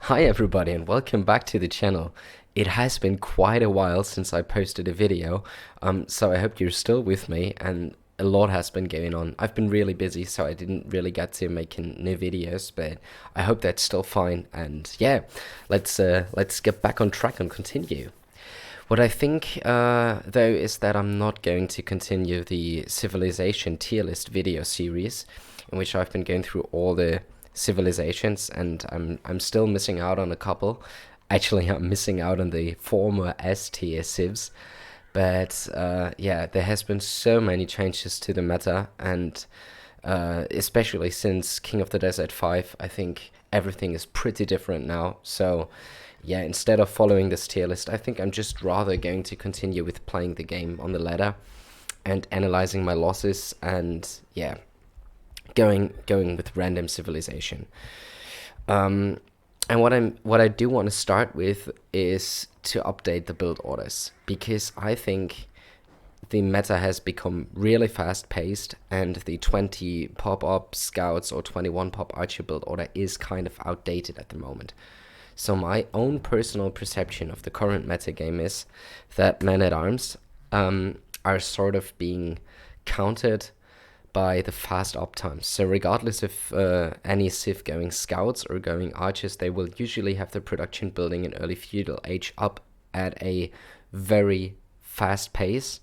Hi everybody and welcome back to the channel. It has been quite a while since I posted a video, so I hope you're still with me and a lot has been going on. I've been really busy, so I didn't really get to making new videos, but I hope that's still fine. And yeah, let's get back on track and continue. What I think, though, is that I'm not going to continue the Civilization tier list video series, in which I've been going through all the civilizations, and I'm still missing out on a couple. Actually, I'm missing out on the former S tier civs, but yeah, there has been so many changes to the meta, and especially since King of the Desert 5, I think everything is pretty different now. So yeah, instead of following this tier list, I think I'm just rather going to continue with playing the game on the ladder and analyzing my losses, and yeah, going with random civilization. Um, and what I do want to start with is to update the build orders, because I think the meta has become really fast paced, and the 20 pop up scouts or 21 pop archer build order is kind of outdated at the moment. So my own personal perception of the current meta game is that men at arms are sort of being countered by the fast up times. So regardless of any civ going scouts or going archers, they will usually have the production building in early feudal age up at a very fast pace,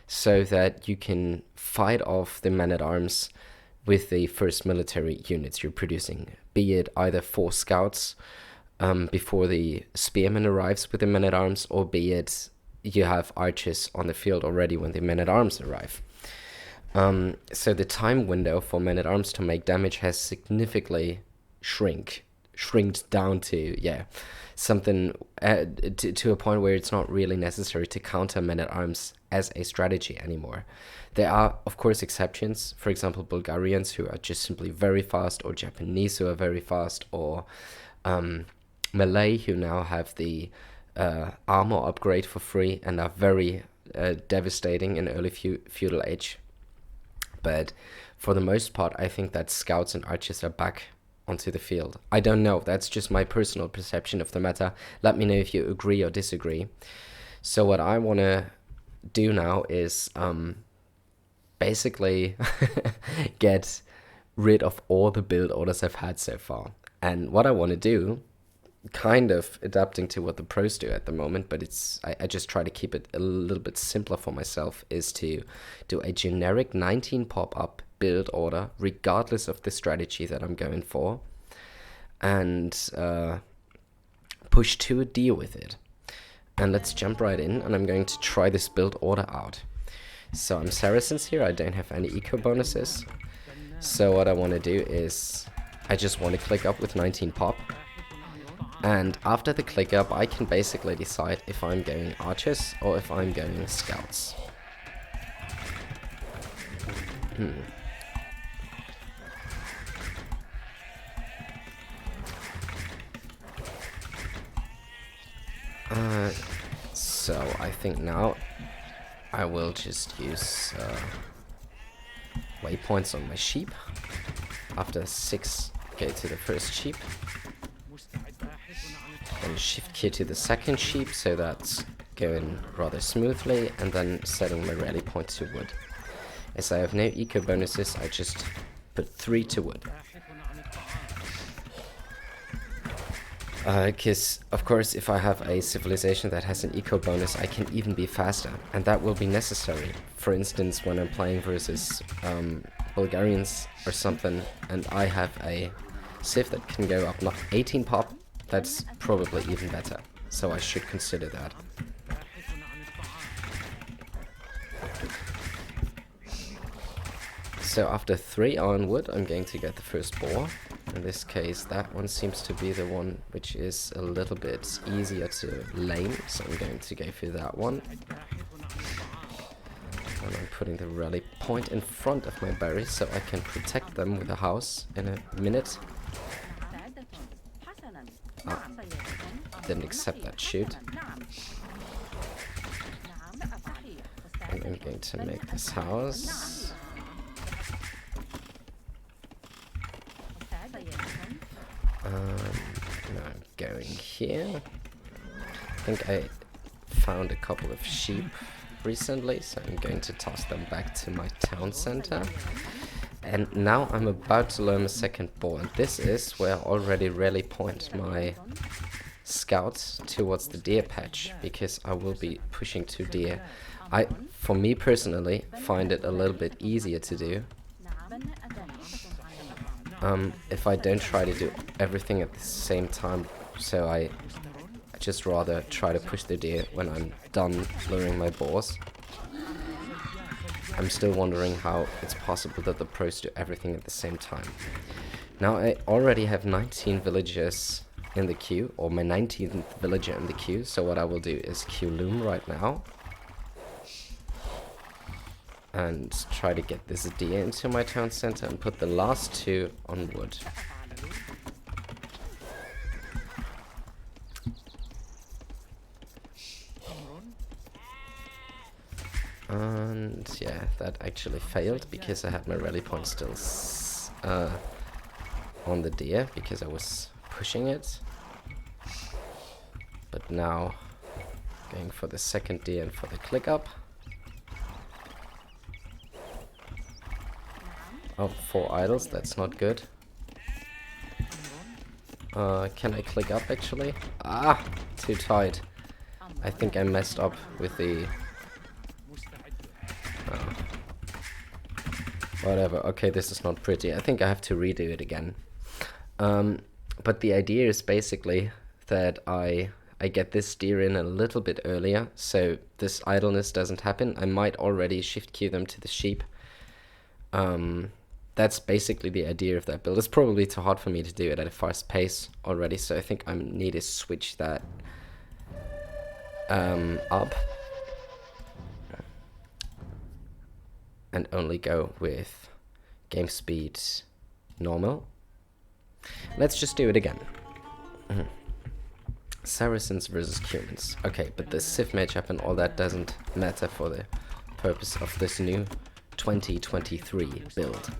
so that you can fight off the men at arms with the first military units you're producing, be it either for scouts before the spearman arrives with the men at arms, or be it you have archers on the field already when the men at arms arrive. So the time window for men at arms to make damage has significantly shrinked down to, yeah, something to a point where it's not really necessary to counter men at arms as a strategy anymore. There are, of course, exceptions. For example, Bulgarians who are just simply very fast, or Japanese who are very fast, or Malay who now have the armor upgrade for free and are very devastating in early feudal age. But for the most part, I think that scouts and archers are back onto the field. I don't know, that's just my personal perception of the meta. Let me know if you agree or disagree. So what I want to do now is basically get rid of all the build orders I've had so far. And what I want to do, kind of adapting to what the pros do at the moment, but I just try to keep it a little bit simpler for myself, is to do a generic 19 pop-up build order regardless of the strategy that I'm going for, and push to a deal with it. And let's jump right in, and I'm going to try this build order out. So I'm Saracens here, I don't have any eco bonuses, so what I want to do is I just want to click up with 19 pop. And after the click up, I can basically decide if I'm going archers or if I'm going scouts. So I think now I will just use waypoints on my sheep. After 6, go to the first sheep. And shift key to the second sheep, so that's going rather smoothly, and then setting my rally point to wood. As I have no eco bonuses, I just put 3 to wood. Because, of course, if I have a civilization that has an eco bonus, I can even be faster, and that will be necessary. For instance, when I'm playing versus Bulgarians or something, and I have a civ that can go up 18 pop, that's probably even better, so I should consider that. So after 3 iron wood, I'm going to get the first boar. In this case, that one seems to be the one which is a little bit easier to lane, so I'm going to go for that one. And I'm putting the rally point in front of my berries so I can protect them with a house in a minute. Didn't accept that shoot. And I'm going to make this house. Now I'm going here. I think I found a couple of sheep recently, so I'm going to toss them back to my town center. And now I'm about to learn a second boar, and this is where I already really point my scouts towards the deer patch, because I will be pushing 2 deer. For me personally, find it a little bit easier to do if I don't try to do everything at the same time, so I just rather try to push the deer when I'm done luring my boars. I'm still wondering how it's possible that the pros do everything at the same time. Now I already have 19 villagers in the queue, or my 19th villager in the queue, so what I will do is queue loom right now. And try to get this deer into my town center and put the last 2 on wood. And yeah, that actually failed because I had my rally point still on the deer because I was pushing it. But now going for the second deer and for the click up. Oh, 4 idols, that's not good. Can I click up actually? Ah, too tight. I think I messed up with the... whatever, okay, this is not pretty. I think I have to redo it again. But the idea is basically that I get this deer in a little bit earlier, so this idleness doesn't happen. I might already shift queue them to the sheep. That's basically the idea of that build. It's probably too hard for me to do it at a fast pace already, so I think I need to switch that up and only go with game speed normal. Let's just do it again. Saracens versus humans. Okay, but the Civ matchup and all that doesn't matter for the purpose of this new 2023 build.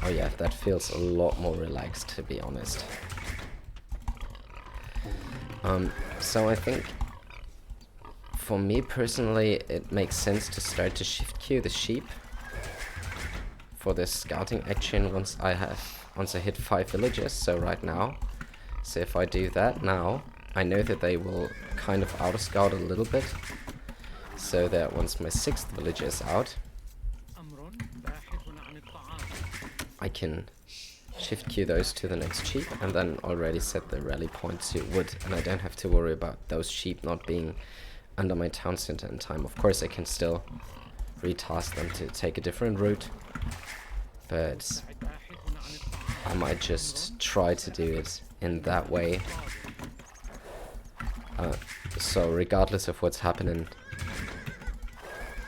Oh yeah, that feels a lot more relaxed, to be honest. So I think for me personally it makes sense to start to shift queue the sheep for this scouting action once I hit 5 villages. So right now, so if I do that now, I know that they will kind of auto scout a little bit, so that once my 6th villager is out, I can shift queue those to the next sheep and then already set the rally point to wood, and I don't have to worry about those sheep not being under my town center in time. Of course I can still retask them to take a different route, but I might just try to do it in that way. So regardless of what's happening,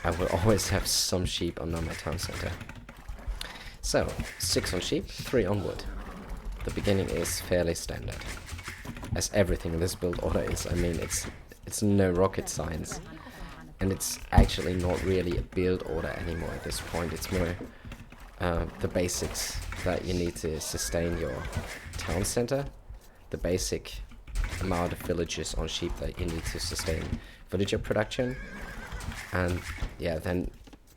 I will always have some sheep under my town center. So, 6 on sheep, 3 on wood. The beginning is fairly standard, as everything in this build order is. I mean, it's no rocket science, and it's actually not really a build order anymore at this point. It's more the basics that you need to sustain your town center, the basic amount of villages on sheep that you need to sustain villager production, and yeah, then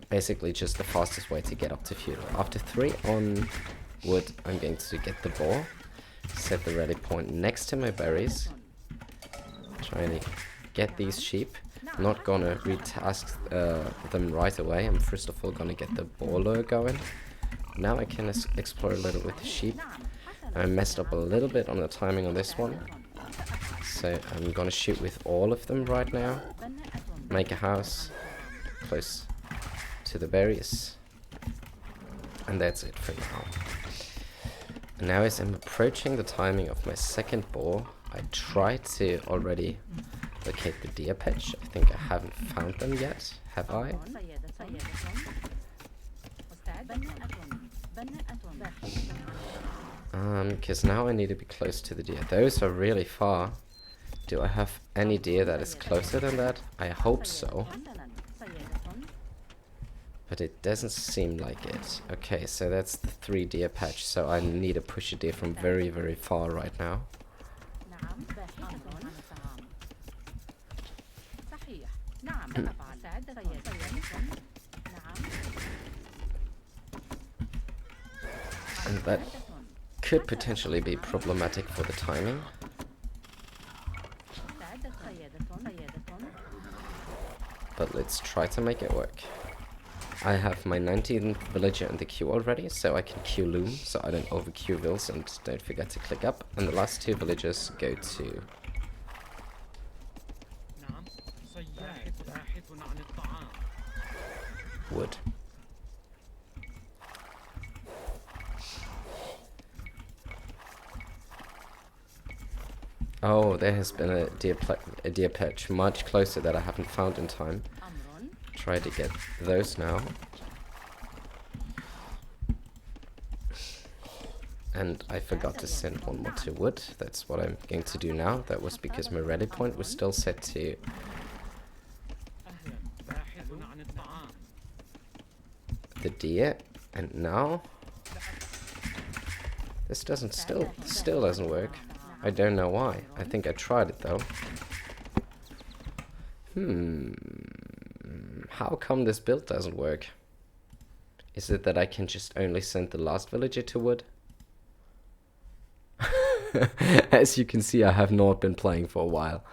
basically just the fastest way to get up to feudal. After 3 on wood, I'm going to get the boar, set the rally point next to my berries, trying to get these sheep. I'm not gonna retask them right away. I'm first of all gonna get the boar lure going. Now I can explore a little with the sheep. I messed up a little bit on the timing on this one, so I'm gonna shoot with all of them right now, make a house close to the berries, and that's it for now. And now as I'm approaching the timing of my second boar, I try to already locate the deer patch. I think I haven't found them yet, have I? Because now I need to be close to the deer. Those are really far. Do I have any deer that is closer than that? I hope so. But it doesn't seem like it. Okay, so that's the 3 deer patch, so I need to push a deer from very, very far right now. نعم باحثة عن الطعام. صحيح. نعم سأفعل. سيادة. نعم. And that could potentially be problematic for the timing. But let's try to make it work. I have my 19th villager in the queue already, so I can queue loom, so I don't overqueue vills, and don't forget to click up. And the last 2 villagers go to wood. Oh, there has been a deer patch much closer that I haven't found in time. Try to get those now. And I forgot to send one more to wood. That's what I'm going to do now. That was because my rally point was still set to the deer. And now this still doesn't work. I don't know why. I think I tried it though. How come this build doesn't work? Is it that I can just only send the last villager to wood? As you can see, I have not been playing for a while.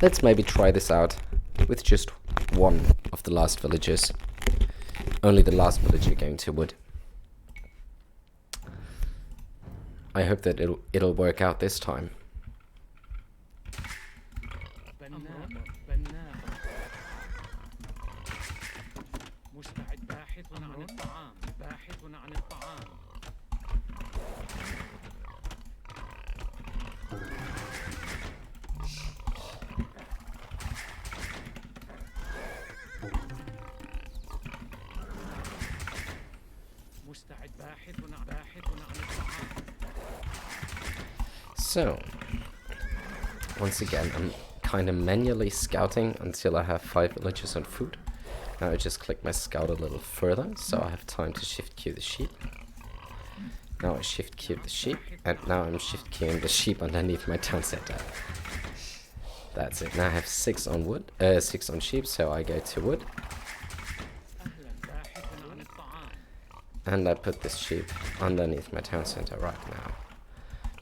Let's maybe try this out with just one of the last villagers. Only the last villager going to wood. I hope that it'll work out this time. So, once again, I'm kind of manually scouting until I have 5 villagers on food. Now I just click my scout a little further, so I have time to shift queue the sheep. Now I shift queue the sheep, and now I'm shift queuing the sheep underneath my town center. That's it. Now I have 6 on wood, 6 on sheep, so I go to wood. And I put this sheep underneath my town center right now.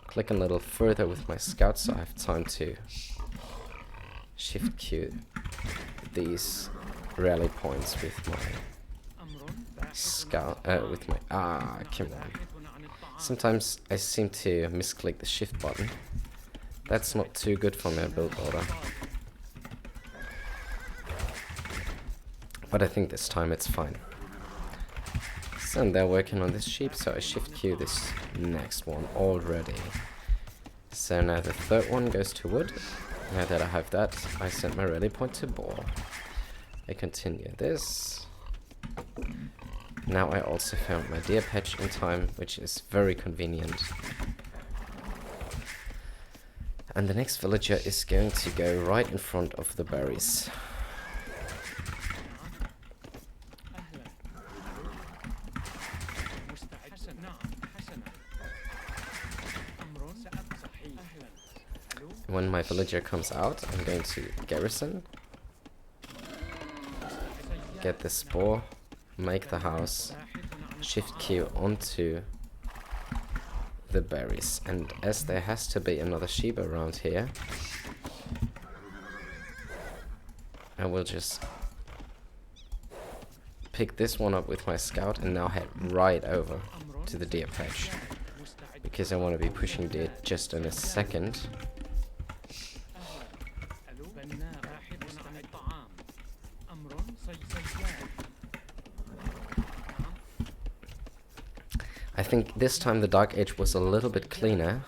Click a little further with my scout, so I have time to shift queue these rally points with my scout, with my, come on. Sometimes I seem to misclick the shift button. That's not too good for my build order. But I think this time it's fine. So they're working on this sheep, so I shift queue this next one already. So now the 3rd one goes to wood. Now that I have that, I send my rally point to boar. I continue this. Now I also found my deer patch in time, which is very convenient. And the next villager is going to go right in front of the berries. When my villager comes out, I'm going to garrison, get the spore, make the house, shift queue onto the berries. And as there has to be another sheep around here, I will just pick this one up with my scout and now head right over to the deer patch, because I want to be pushing deer just in a second. I think this time the Dark Age was a little bit cleaner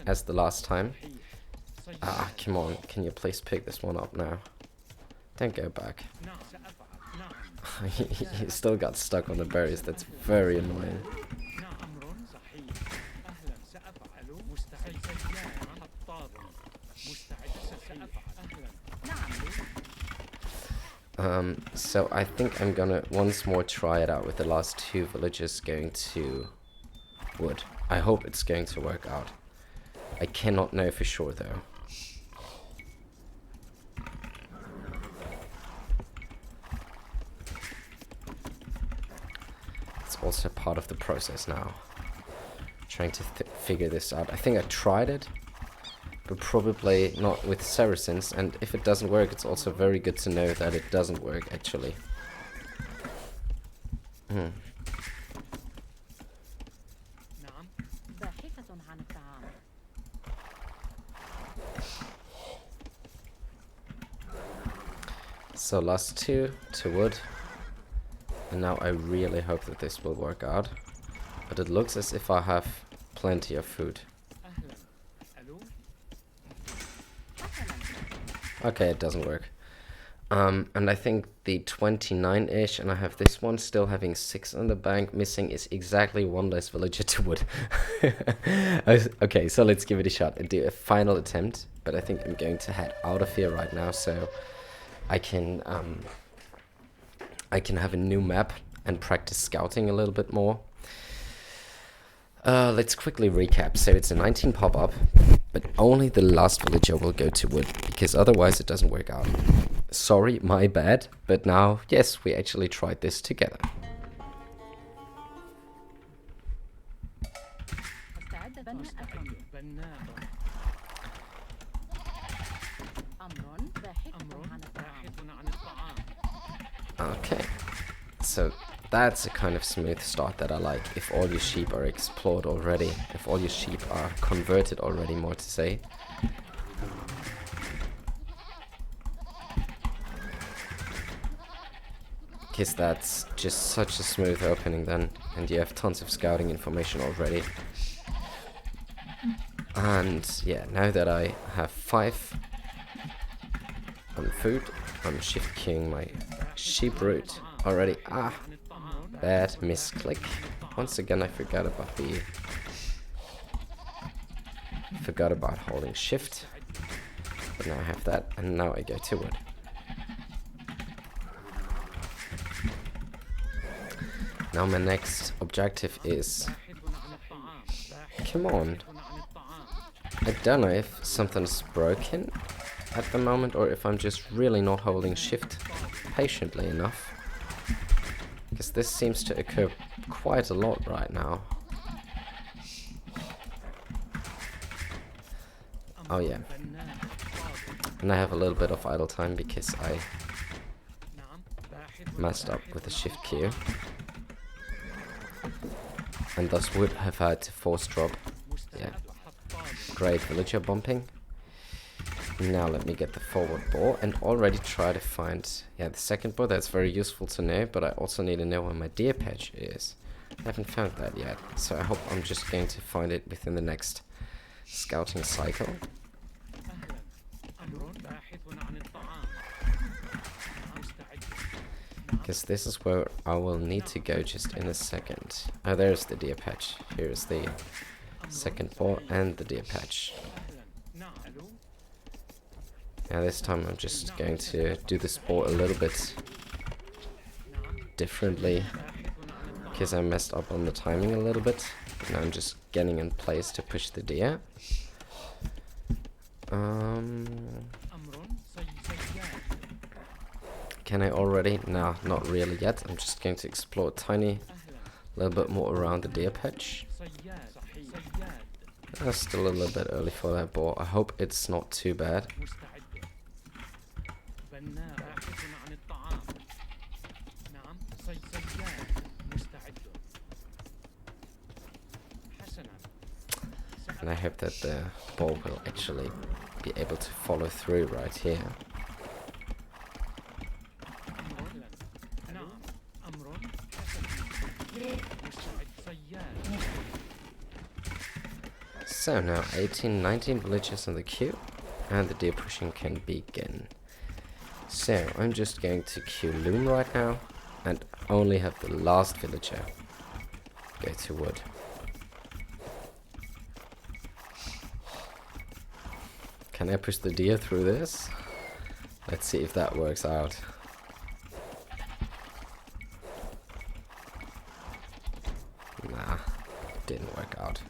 as the last time. Come on, can you please pick this one up now? Don't go back. He still got stuck on the berries, that's very annoying. So I think I'm gonna once more try it out with the last 2 villagers going to wood. I hope it's going to work out. I cannot know for sure though. It's also part of the process now. Trying to figure this out. I think I tried it, but probably not with Saracens, and if it doesn't work, it's also very good to know that it doesn't work actually. ضاحكة عن الطعام. So last 2 to wood. And now I really hope that this will work out. But it looks as if I have plenty of food. Okay, it doesn't work. And I think the 29-ish, and I have this one still having 6 on the bank. Missing is exactly 1 less villager to wood. Okay, so let's give it a shot and do a final attempt. But I think I'm going to head out of here right now, so I can have a new map and practice scouting a little bit more. Let's quickly recap. So it's a 19 pop-up, but only the last villager will go to wood, because otherwise it doesn't work out. Sorry, my bad, but now, yes, we actually tried this together. استعد بناء. أمر ضاحكة عن الطعام. Okay, so that's a kind of smooth start that I like. If all your sheep are explored already, if all your sheep are converted already, more to say. Because that's just such a smooth opening then, and you have tons of scouting information already. And yeah, now that I have 5 food, I'm shift queuing my sheep route already. Bad misclick. Once again, I forgot about holding shift. But now I have that, and now I go to wood. Now my next objective is... Come on. I don't know if something's broken at the moment, or if I'm just really not holding shift patiently enough. Because this seems to occur quite a lot right now. Oh yeah. And I have a little bit of idle time because I messed up with the shift queue. And thus would have had to force drop. Yeah. Great villager bumping. Now let me get the forward boar and already try to find, yeah, the second boar. That's very useful to know, but I also need to know where my deer patch is. I haven't found that yet, so I hope I'm just going to find it within the next scouting cycle. Because this is where I will need to go just in a second. Oh, there's the deer patch. Here's the second boar and the deer patch. Now this time I'm just going to do the sport a little bit differently, because I messed up on the timing a little bit. Now I'm just getting in place to push the deer. Can I already? No, not really yet. I'm just going to explore a tiny little bit more around the deer patch. Still a little bit early for that boar. I hope it's not too bad. And I hope that the boar will actually be able to follow through right here. So now 18, 19 villagers in the queue, and the deer pushing can begin. So I'm just going to queue loom right now, and only have the last villager go to wood. Can I push the deer through this? Let's see if that works out. work out.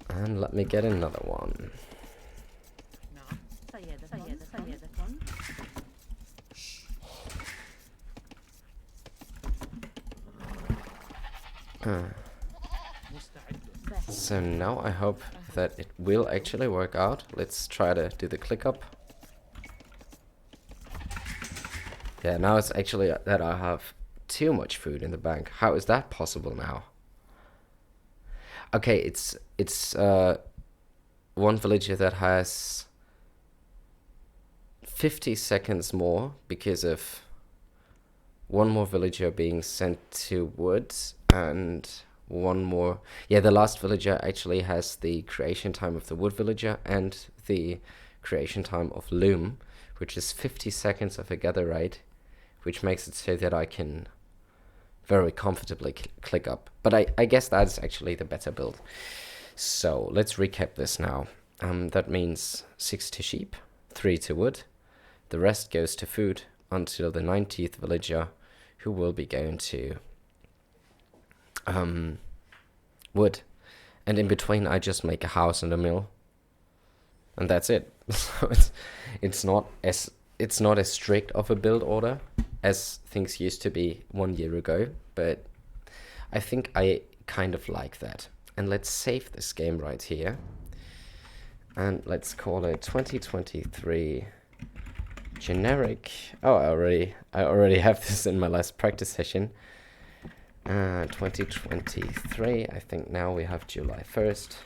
And let me get another one. سيادة So now I hope that it will actually work out. Let's try to do the click up. Yeah, now it's actually that I have too much food in the bank. How is that possible now? Okay, it's one villager that has 50 seconds more because of one more villager being sent to wood and one more. Yeah, the last villager actually has the creation time of the wood villager and the creation time of loom, which is 50 seconds of a gather rate, which makes it so that I can very comfortably click up. But I guess that's actually the better build. So let's recap this now. That means 6 to sheep, 3 to wood. The rest goes to food until the 90th villager, who will be going to wood. And in between I just make a house and a mill. And that's it. So it's not as strict of a build order as things used to be 1 year ago, but I think I kind of like that. And let's save this game right here. And let's call it 2023 generic. Oh, I already have this in my last practice session. 2023, I think now we have July 1st.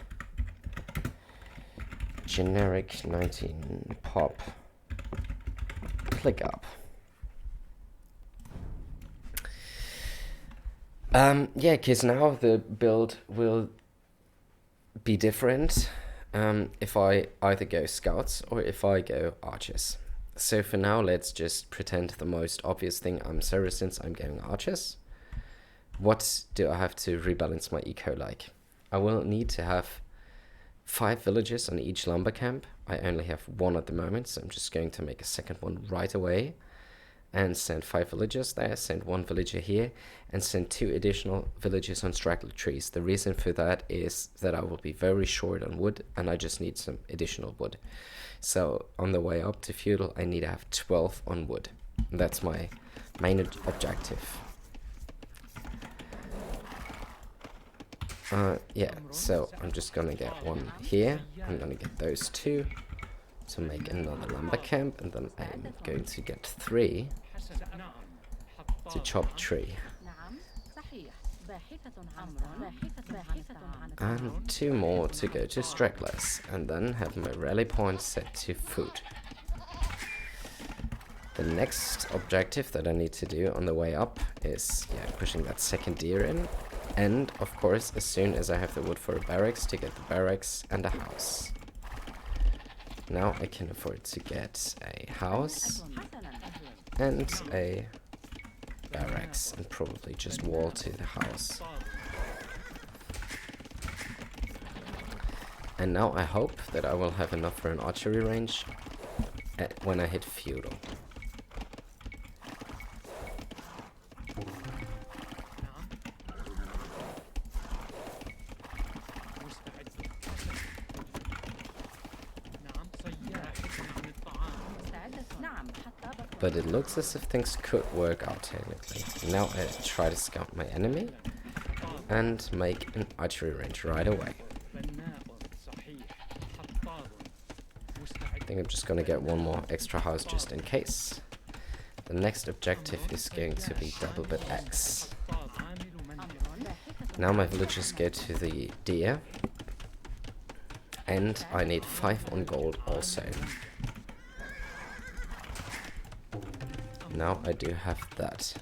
Generic 19 pop. Click up. Yeah, because now the build will be different if I either go scouts or if I go archers. So for now, let's just pretend the most obvious thing. I'm Saracens, I'm going archers. What do I have to rebalance my eco like? I will need to have 5 villages on each lumber camp. I only have 1 at the moment, so I'm just going to make a second one right away. And send 5 villagers there, send 1 villager here, and send 2 additional villagers on straggler trees. The reason for that is that I will be very short on wood, and I just need some additional wood. So on the way up to feudal, I need to have 12 on wood. That's my main objective. Yeah, so I'm just gonna get 1 here. I'm gonna get those 2 to make another lumber camp, and then I'm going to get 3 to chop tree. And 2 more to go to stragglers, and then have my rally point set to food. The next objective that I need to do on the way up is pushing that second deer in, and of course as soon as I have the wood for a barracks, to get the barracks and a house. Now I can afford to get a house and a barracks, and probably just wall to the house. And now I hope that I will have enough for an archery range when I hit feudal. But it looks as if things could work out technically. Now I try to scout my enemy and make an archery range right away. I think I'm just gonna get 1 more extra house just in case. The next objective is going to be double bit X. Now my villagers go to the deer, and I need 5 on gold also. Now I do have that.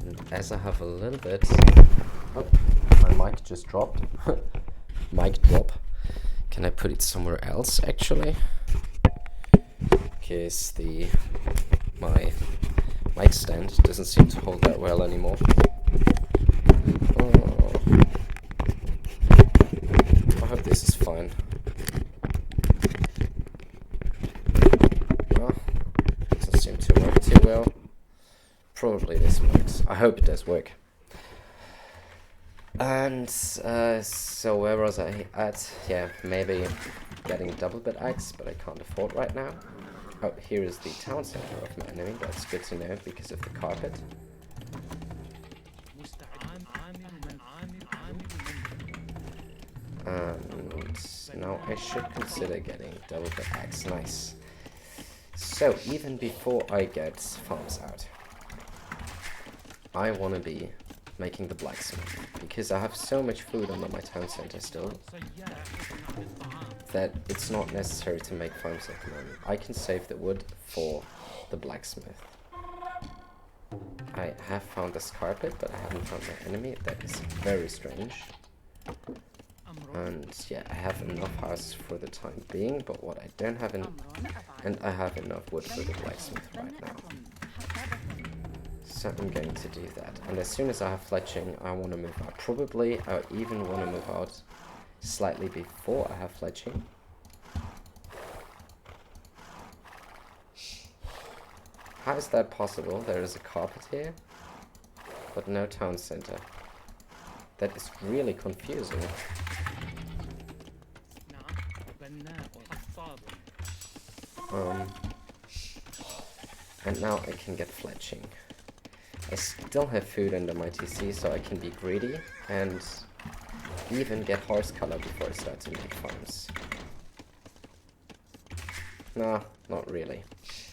And as I have a little bit... Oh, my mic just dropped. Mic drop. Can I put it somewhere else actually? Because my mic stand doesn't seem to hold that well anymore. Oh. I hope this is well. Probably this works. I hope it does work. And so where was I at? Yeah, maybe getting double bit axe, but I can't afford right now. Oh, here is the town center of my enemy. That's good to know because of the carpet. And now I should consider getting double bit axe. Nice. So even before I get farms out, I want to be making the blacksmith, because I have so much food under my town center still that it's not necessary to make farms at the moment. I can save the wood for the blacksmith. I have found this carpet, but I haven't found my enemy. That is very strange. And yeah, I have enough houses for the time being, but what I don't have and I have enough wood for the blacksmith right now. So I'm going to do that. And as soon as I have fletching, I want to move out. Probably I even want to move out slightly before I have fletching. How is that possible? There is a carpet here, but no town center. That is really confusing. And now I can get fletching. I still have food under my TC, so I can be greedy and even get horse color before I start to make farms. Nah, not really.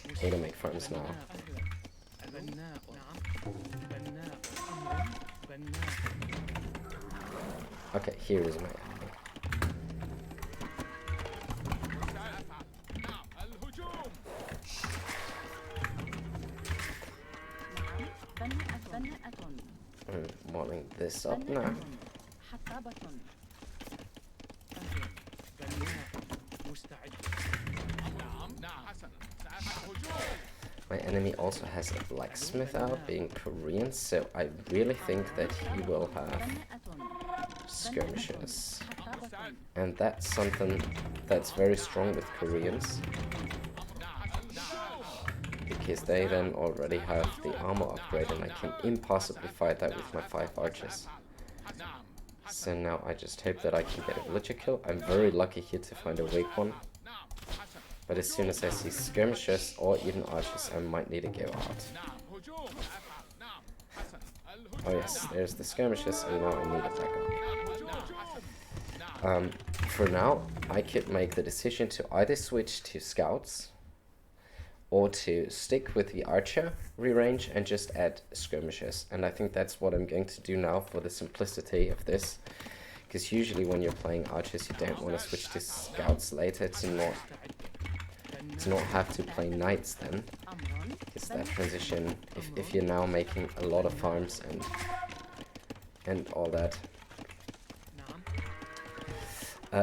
I need to make farms now. Okay, here is my enemy. I'm warming this up now. My enemy also has a blacksmith out, being Korean, so I really think that he will have skirmishes. And that's something that's very strong with Koreans, because they then already have the armor upgrade and I can impossibly fight that with my 5 archers. So now I just hope that I can get a villager kill. I'm very lucky here to find a weak one. But as soon as I see skirmishers or even archers, I might need to go out. Oh yes, there's the skirmishers, and now I need to back up. For now, I could make the decision to either switch to scouts or to stick with the archer rearrange and just add skirmishers. And I think that's what I'm going to do now for the simplicity of this. Because usually when you're playing archers, you don't want to switch to scouts later to not have to play knights then. Because that transition, if you're now making a lot of farms and all that.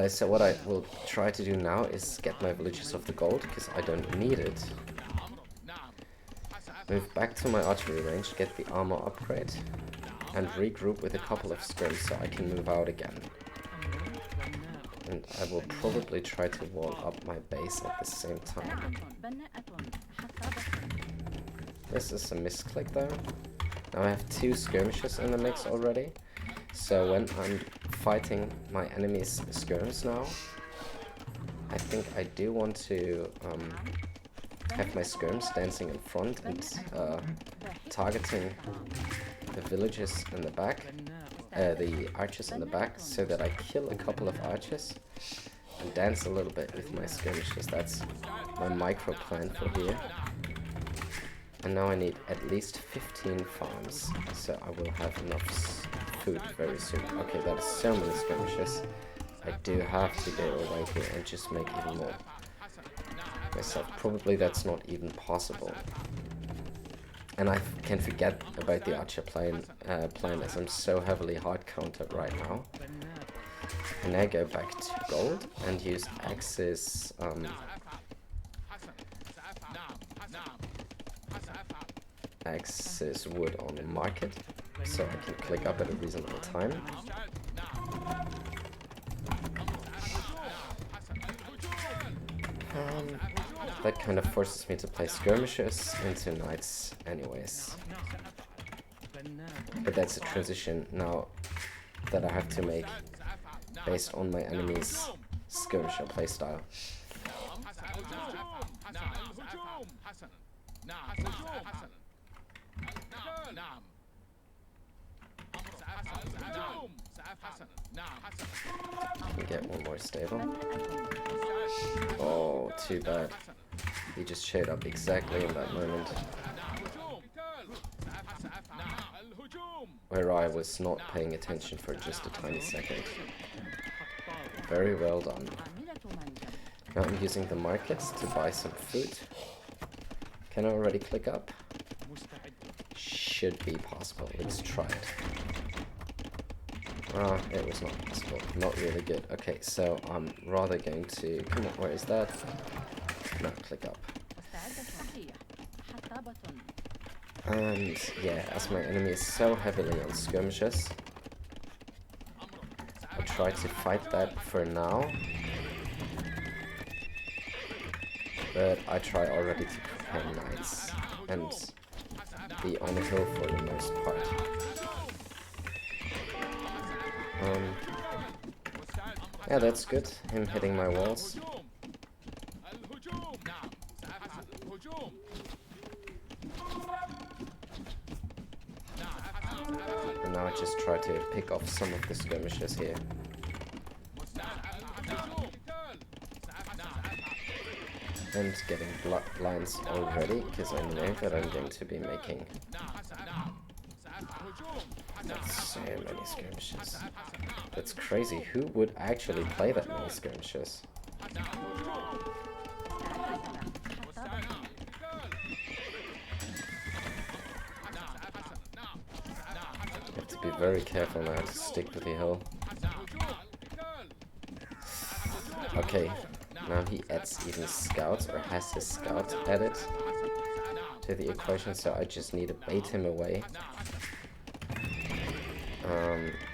So what I will try to do now is get my villages of the gold, because I don't need it. Move back to my archery range, get the armor upgrade, and regroup with a couple of scrims so I can move out again. And I will probably try to wall up my base at the same time. This is a misclick though. Now I have 2 skirmishes in the mix already. So when I'm fighting my enemy's skirms now, I think I do want to have my skirms dancing in front and targeting the villagers in the back, the archers in the back, so that I kill a couple of archers and dance a little bit with my skirmishes. That's my micro plan for here. And now I need at least 15 farms, so I will have enough food very soon. Okay, that is so many skirmishes. I do have to go away here and just make even more myself. Probably that's not even possible. And I can forget about the archer plan as I'm so heavily hard countered right now. And I go back to gold and use axes axes wood on the market, so I can click up at a reasonable time. that kind of forces me to play skirmishers into knights anyways. But that's a transition now that I have to make based on my enemy's skirmisher playstyle. Get one more stable. Oh, too bad. He just showed up exactly in that moment where I was not paying attention for just a tiny second. Very well done. Now I'm using the markets to buy some food. Can I already click up? Should be possible. Let's try it. Ah, it was not possible. Not really good. Okay, so I'm rather going to... Come on, where is that? No, click up. And yeah, as my enemy is so heavily on skirmishes, I try to fight that for now. But I try already to prepare knights and be on a hill for the most part. Yeah, that's good. Him hitting my walls. And now I just try to pick off some of the skirmishes here. And getting blinds already, because I know that I'm going to be making so many skirmishes. That's crazy. Who would actually play that many skirmishes? You have to be very careful now to stick to the hill. Okay, now he adds even scouts, or has his scout added to the equation, so I just need to bait him away.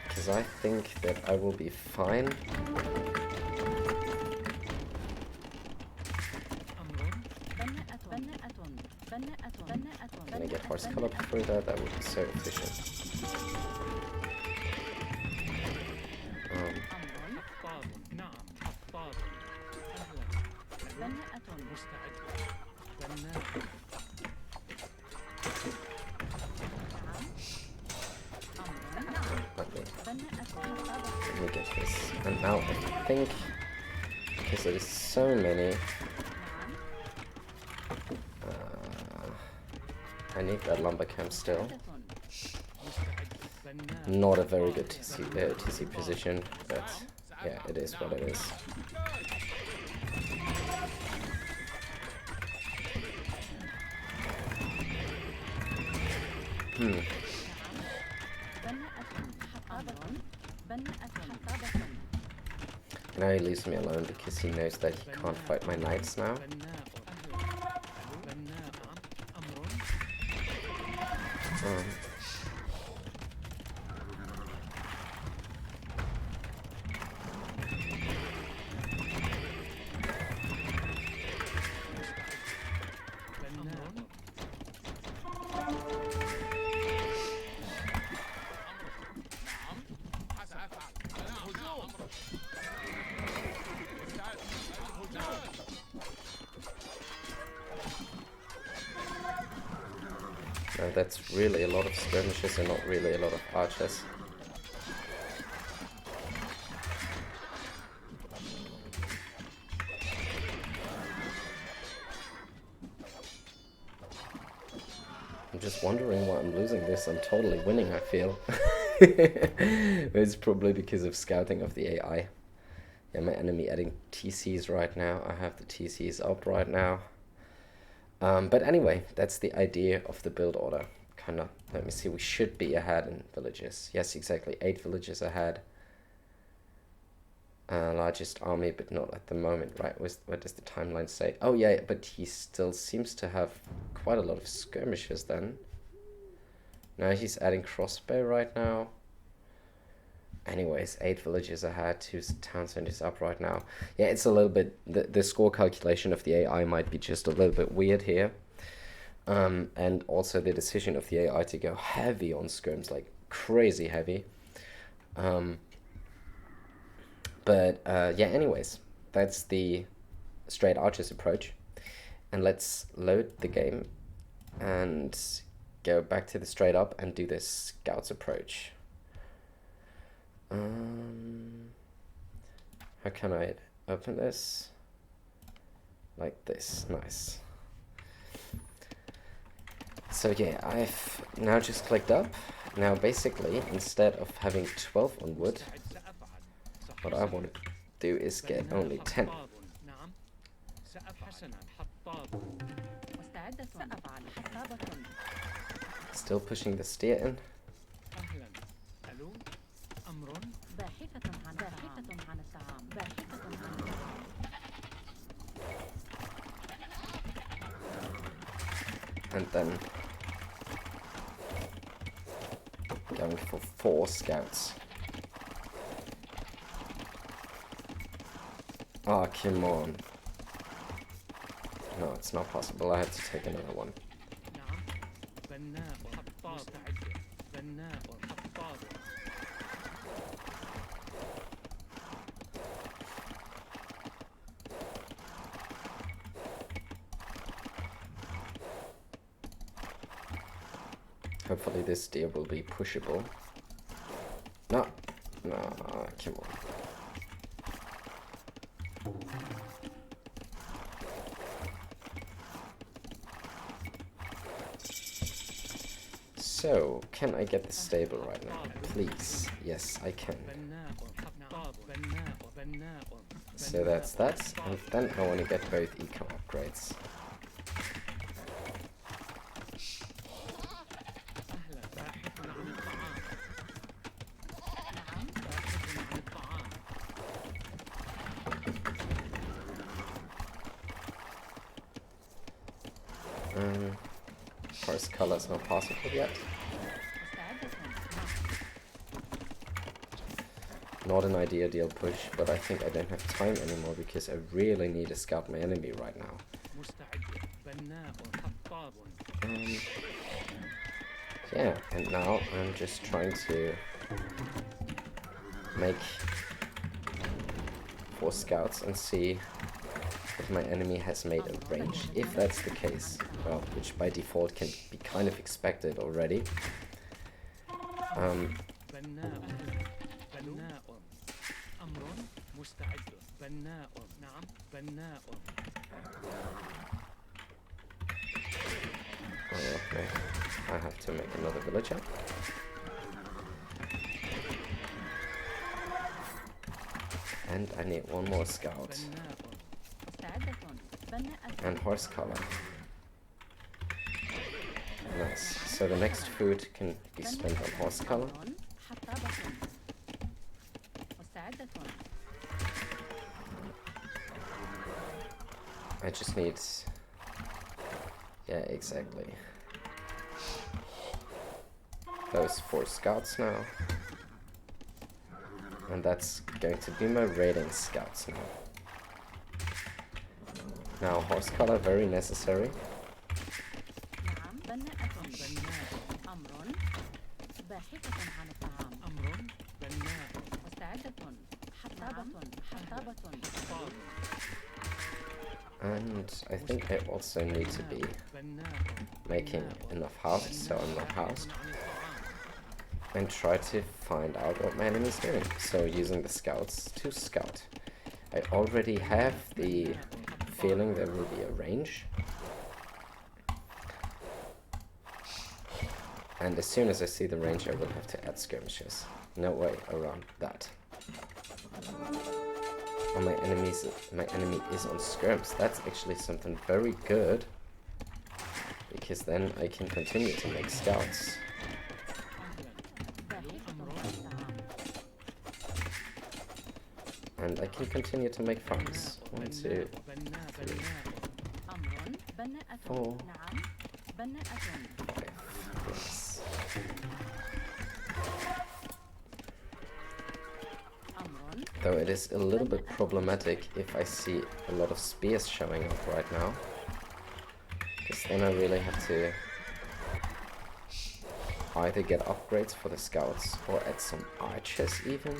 Because I think that I will be fine. Can I get horse color before that? That would be so efficient. Let me get this. And now I think, because there is so many, I need that lumber camp still. Not a very good TC position, but yeah, it is what it is. Now he leaves me alone because he knows that he can't fight my knights now. That's really a lot of skirmishes and not really a lot of archers. I'm just wondering why I'm losing this. I'm totally winning, I feel. It's probably because of scouting of the AI. Yeah, my enemy adding TCs right now. I have the TCs up right now. But anyway, that's the idea of the build order. Kinda, let me see, we should be ahead in villages. Yes, exactly, 8 villages ahead. Largest army, but not at the moment, right? What does the timeline say? Oh yeah, but he still seems to have quite a lot of skirmishes then. Now he's adding crossbow right now. Anyways, 8 villages ahead, 2 town centers up right now. Yeah, it's a little bit, the score calculation of the AI might be just a little bit weird here. And also the decision of the AI to go heavy on skirms, like crazy heavy. Yeah, anyways, that's the straight archers approach. And let's load the game and go back to the straight up and do this scouts approach. How can I open this? Like this, nice. So yeah, I've now just clicked up. Now basically, instead of having 12 on wood, what I want to do is get only 10. مستعدة سأفعل حسابة Still pushing the steer in. باحثة عن الطعام باحثة عن الطعام And then going for 4 scouts. Ah, come on. No, it's not possible. I have to take another one. Hopefully this deer will be pushable. No, come on. So, can I get the stable right now? Please. Yes, I can. So that's that. And then I want to get both eco upgrades. First color is not possible yet. Not an ideal push, but I think I don't have time anymore because I really need to scout my enemy right now. Yeah, and now I'm just trying to make 4 scouts and see if my enemy has made a range. If that's the case, well, which by default can be kind of expected already. Okay, I have to make another villager. And I need one more scout. And horse color. Nice. So the next food can be spent on horse color. I just need... Yeah, exactly. Those 4 scouts now. And that's going to be my raiding scouts now. Now, horse color, very necessary. And I think I also need to be making enough houses so I'm not housed. And try to find out what my enemy is doing. So using the scouts to scout. I already have the feeling there will be a range. And as soon as I see the range, I will have to add skirmishes. No way around that. Oh, my enemy is on skirms. That's actually something very good. Because then I can continue to make scouts. And I can continue to make farms. 1, 2, 3, 4, 5. Yes. Though it is a little bit problematic if I see a lot of spears showing up right now. Because then I really have to either get upgrades for the scouts or add some archers even.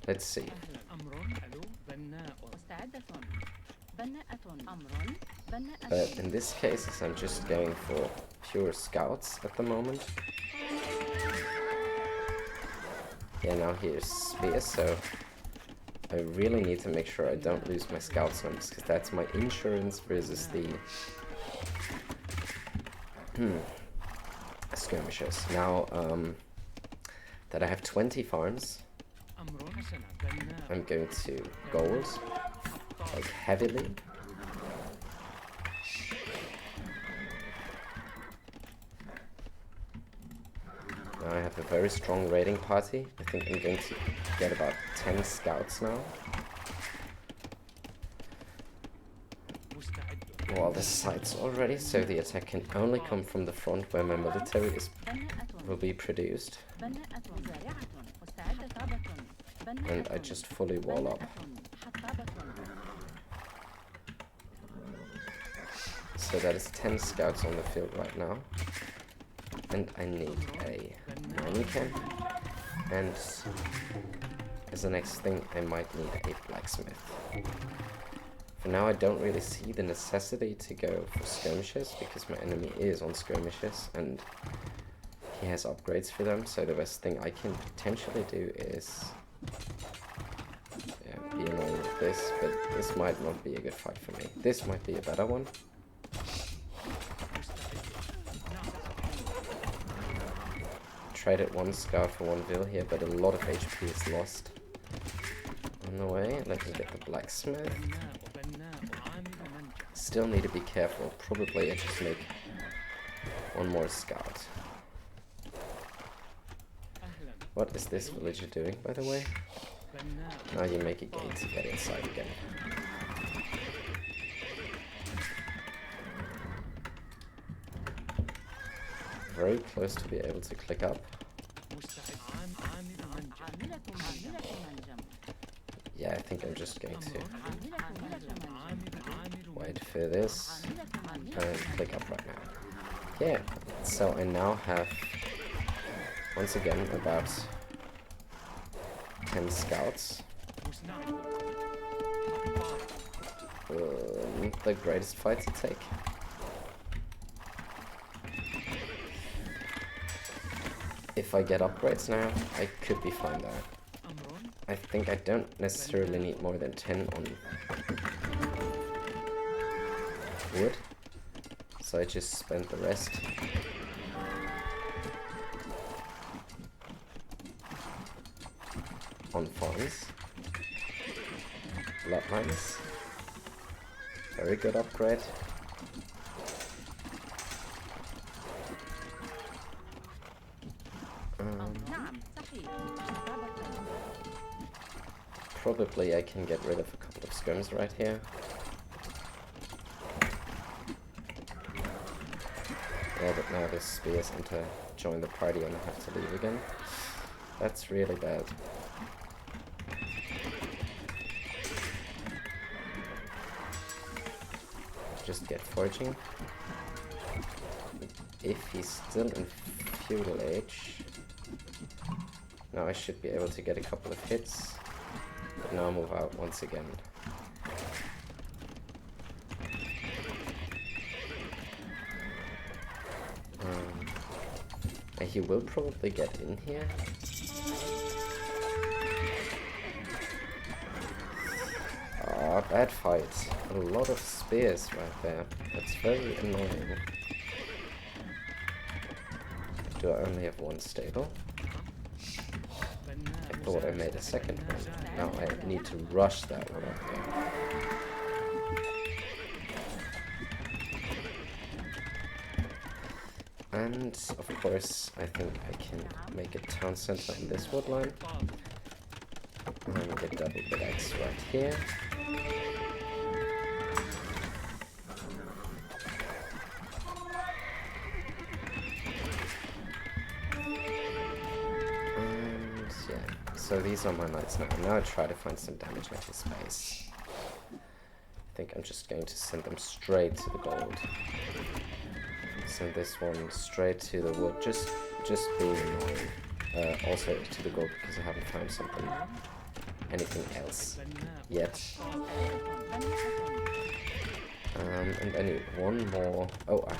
Let's see. But in this case, I'm just going for pure scouts at the moment. Yeah, now here's spears, so I really need to make sure I don't lose my scouts numbers, because that's my insurance versus the skirmishers. Now that I have 20 farms, I'm going to gold, like heavily. Now I have a very strong raiding party. I think I'm going to get about 10 scouts now. Well, the sights already, so the attack can only come from the front where my military will be produced. And I just fully wall up. So that is 10 scouts on the field right now. And I need a mining camp. And as the next thing, I might need a blacksmith. For now, I don't really see the necessity to go for skirmishes, because my enemy is on skirmishes and he has upgrades for them. So the best thing I can potentially do is be annoying with this, but this might not be a good fight for me. This might be a better one. Traded one scout for one vill here, but a lot of HP is lost. On the way, let me get the blacksmith. Still need to be careful. Probably I just make one more scout. What is this villager doing, by the way? Now you make a gate to get inside again. Very close to be able to click up. Yeah, I think I'm just going to wait for this and click up right now. Yeah, so I now have, once again, about 10 scouts. The greatest fight to take. If I get upgrades now, I could be fine there. I think I don't necessarily need more than 10 on wood, so I just spent the rest on farms. Bloodlines. Very good upgrade. Probably I can get rid of a couple of skirms right here. Yeah, but now the spears enter, join the party and I have to leave again. That's really bad. Just get foraging. If he's still in feudal age, now I should be able to get a couple of hits. But now I'll move out once again. And he will probably get in here. Ah, bad fight. A lot of spears right there. That's very annoying. Do I only have one stable? I thought I made a second one. Now I need to rush that one up there. And of course, I think I can make a town center in this woodline. And get double pickaxe right here. So these are my knights now. Now I try to find some damage into space. I think I'm just going to send them straight to the gold. Send this one straight to the wood. Just being annoying. Also to the gold because I haven't found anything else yet. And I need one more. Oh, I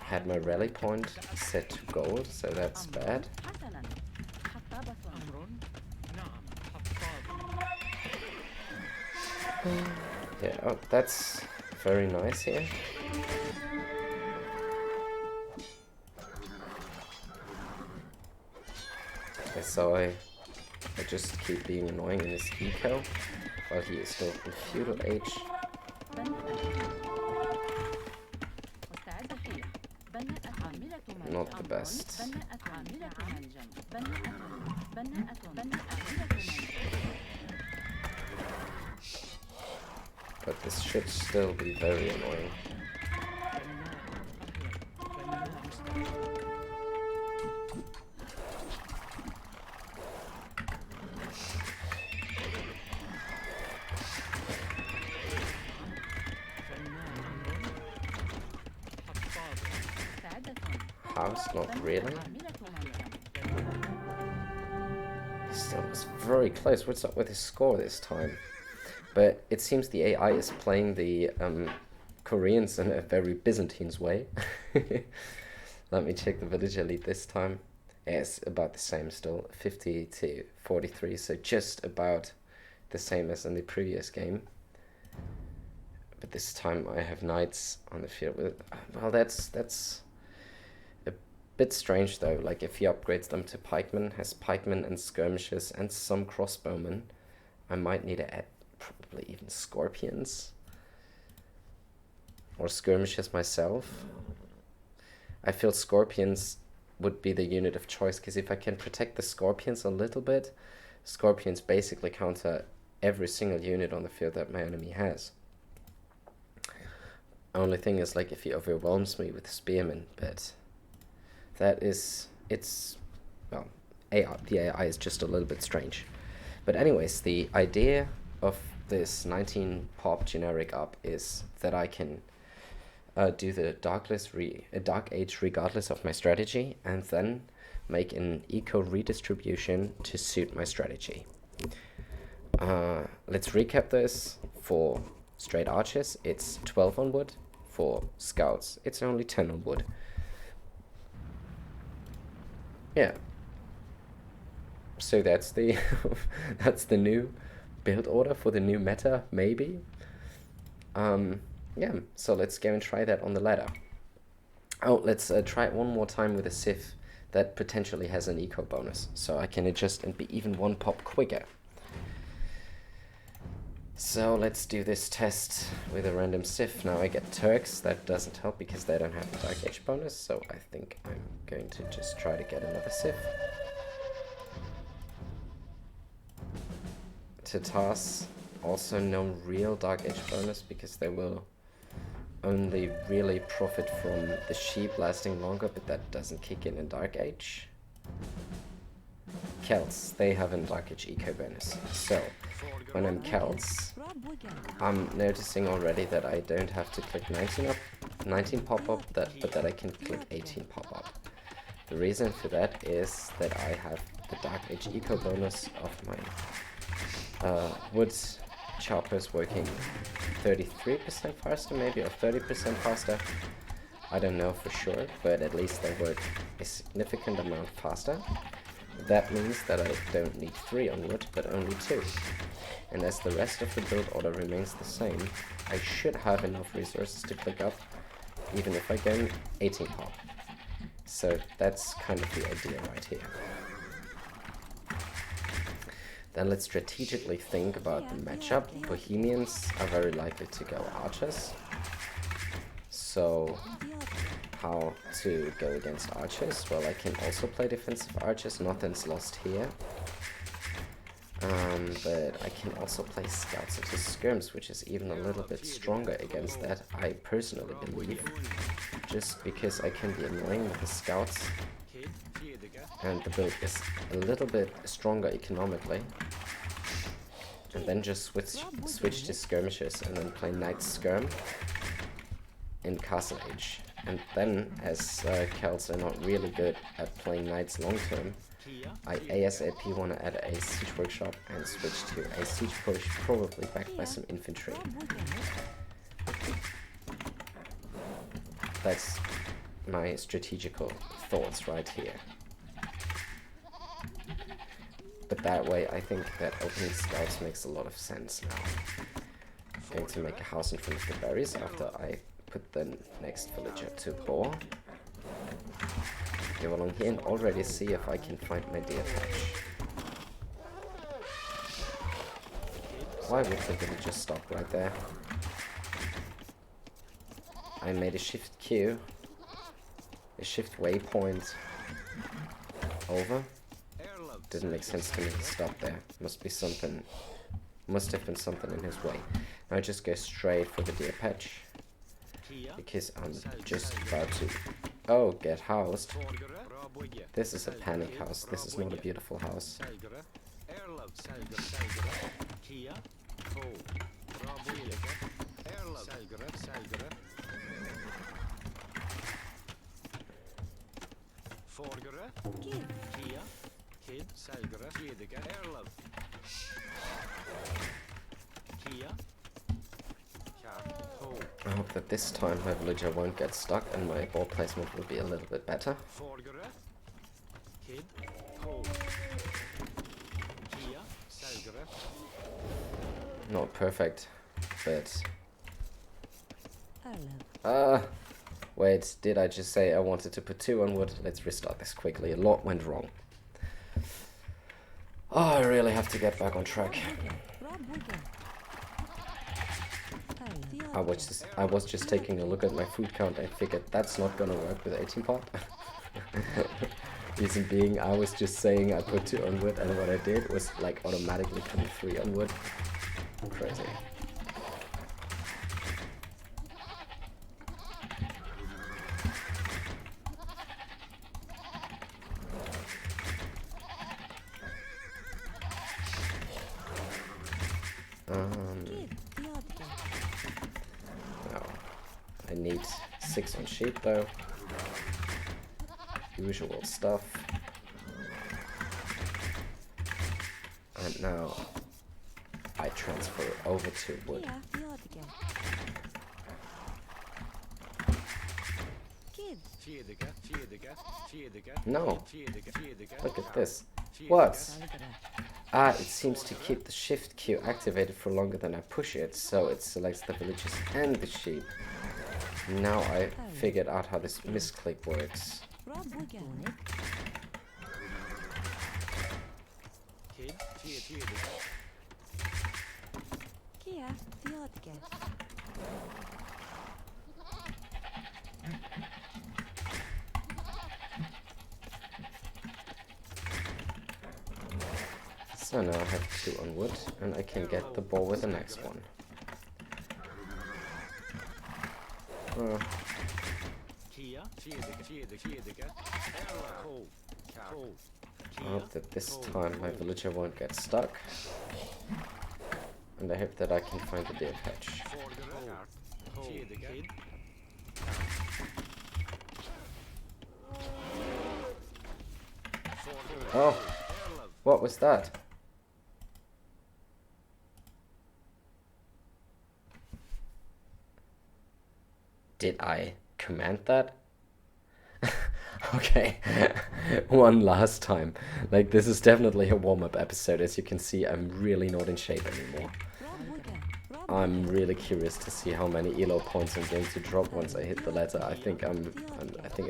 had my rally point set to gold, so that's bad. Yeah, oh, that's very nice here. Okay, so I just keep being annoying in his eco while he is still in feudal age. Not the best. But this should still be very annoying. House, not really. Still was very close. What's up with his score this time? But it seems the AI is playing the Koreans in a very Byzantine way. Let me check the village elite this time. Yeah, it's about the same still, 50 to 43, so just about the same as in the previous game. But this time I have knights on the field with. Well, that's a bit strange though. Like if he upgrades them to pikemen, has pikemen and skirmishers and some crossbowmen, I might need to add probably even scorpions or skirmishers myself. I feel scorpions would be the unit of choice because if I can protect the scorpions a little bit, scorpions basically counter every single unit on the field that my enemy has. Only thing is, like, if he overwhelms me with spearmen, but that is, well, the AI is just a little bit strange. But anyways, the idea of this 19 pop generic up is that I can do the Dark Age regardless of my strategy, and then make an eco redistribution to suit my strategy. Let's recap this. For straight archers, it's 12 on wood. For scouts, it's only 10 on wood. Yeah. So that's the that's the new build order for the new meta, maybe. Yeah, so let's go and try that on the ladder. Oh, let's try it one more time with a Sith that potentially has an eco bonus, so I can adjust and be even one pop quicker. So let's do this test with a random Sith. Now I get Turks. That doesn't help because they don't have the Dark Age bonus, so I think I'm going to just try to get another Sith. Tatars, also no real Dark Age bonus because they will only really profit from the sheep lasting longer, but that doesn't kick in Dark Age. Celts, they have a Dark Age eco bonus. So, when I'm Celts, I'm noticing already that I don't have to click 19 pop-up, but that I can click 18 pop-up. The reason for that is that I have the Dark Age eco bonus of my wood choppers working 33% faster maybe, or 30% faster. I don't know for sure, but at least they work a significant amount faster. That means that I don't need 3 on wood, but only 2. And as the rest of the build order remains the same, I should have enough resources to click up, even if I go 18 pop. So that's kind of the idea right here. Then let's strategically think about the matchup. Bohemians are very likely to go archers. So how to go against archers? Well, I can also play defensive archers, nothing's lost here. But I can also play scouts into skirms, which is even a little bit stronger against that, I personally believe. Just because I can be annoying with the scouts and the build is a little bit stronger economically. And then just switch to skirmishes and then play Knights Skirm in Castle Age. And then, as Celts are not really good at playing Knights long term, I ASAP want to add a Siege Workshop and switch to a Siege Push, probably backed by some infantry. That's my strategical thoughts right here. But that way, I think that opening Scouts makes a lot of sense now. I'm going to make a house in front of the berries after I put the next villager to boar. Go along here and already see if I can find my deer patch. Why would the villager stop right there? I made a shift Q, a shift waypoint over. Didn't make sense to me to stop there. Must have been something in his way. Now I just go straight for the deer patch because I'm just about to get housed. This is a panic house. This is not a beautiful house. I hope that this time my villager won't get stuck and my ball placement will be a little bit better. Not perfect, but... wait, did I just say I wanted to put 2 on wood? Let's restart this quickly. A lot went wrong. Oh, I really have to get back on track. I was just taking a look at my food count and figured that's not gonna work with 18 pot. Reason being, I was just saying I put 2 on wood and what I did was like automatically putting 3 on wood. Crazy. No. I need 6 on sheep though. Usual stuff. And now I transfer over to wood. No. Look at this. What? Ah, it seems to keep the shift queue activated for longer than I push it, so it selects the villages and the sheep. Now I figured out how this misclick works. So now I have 2 on wood, and I can get the ball with the next one. I hope that this time my villager won't get stuck. And I hope that I can find the deer patch. Oh, what was that? Did I command that? Okay, one last time. Like, this is definitely a warm-up episode. As you can see, I'm really not in shape anymore. I'm really curious to see how many elo points I'm going to drop once I hit the ladder. I think I'm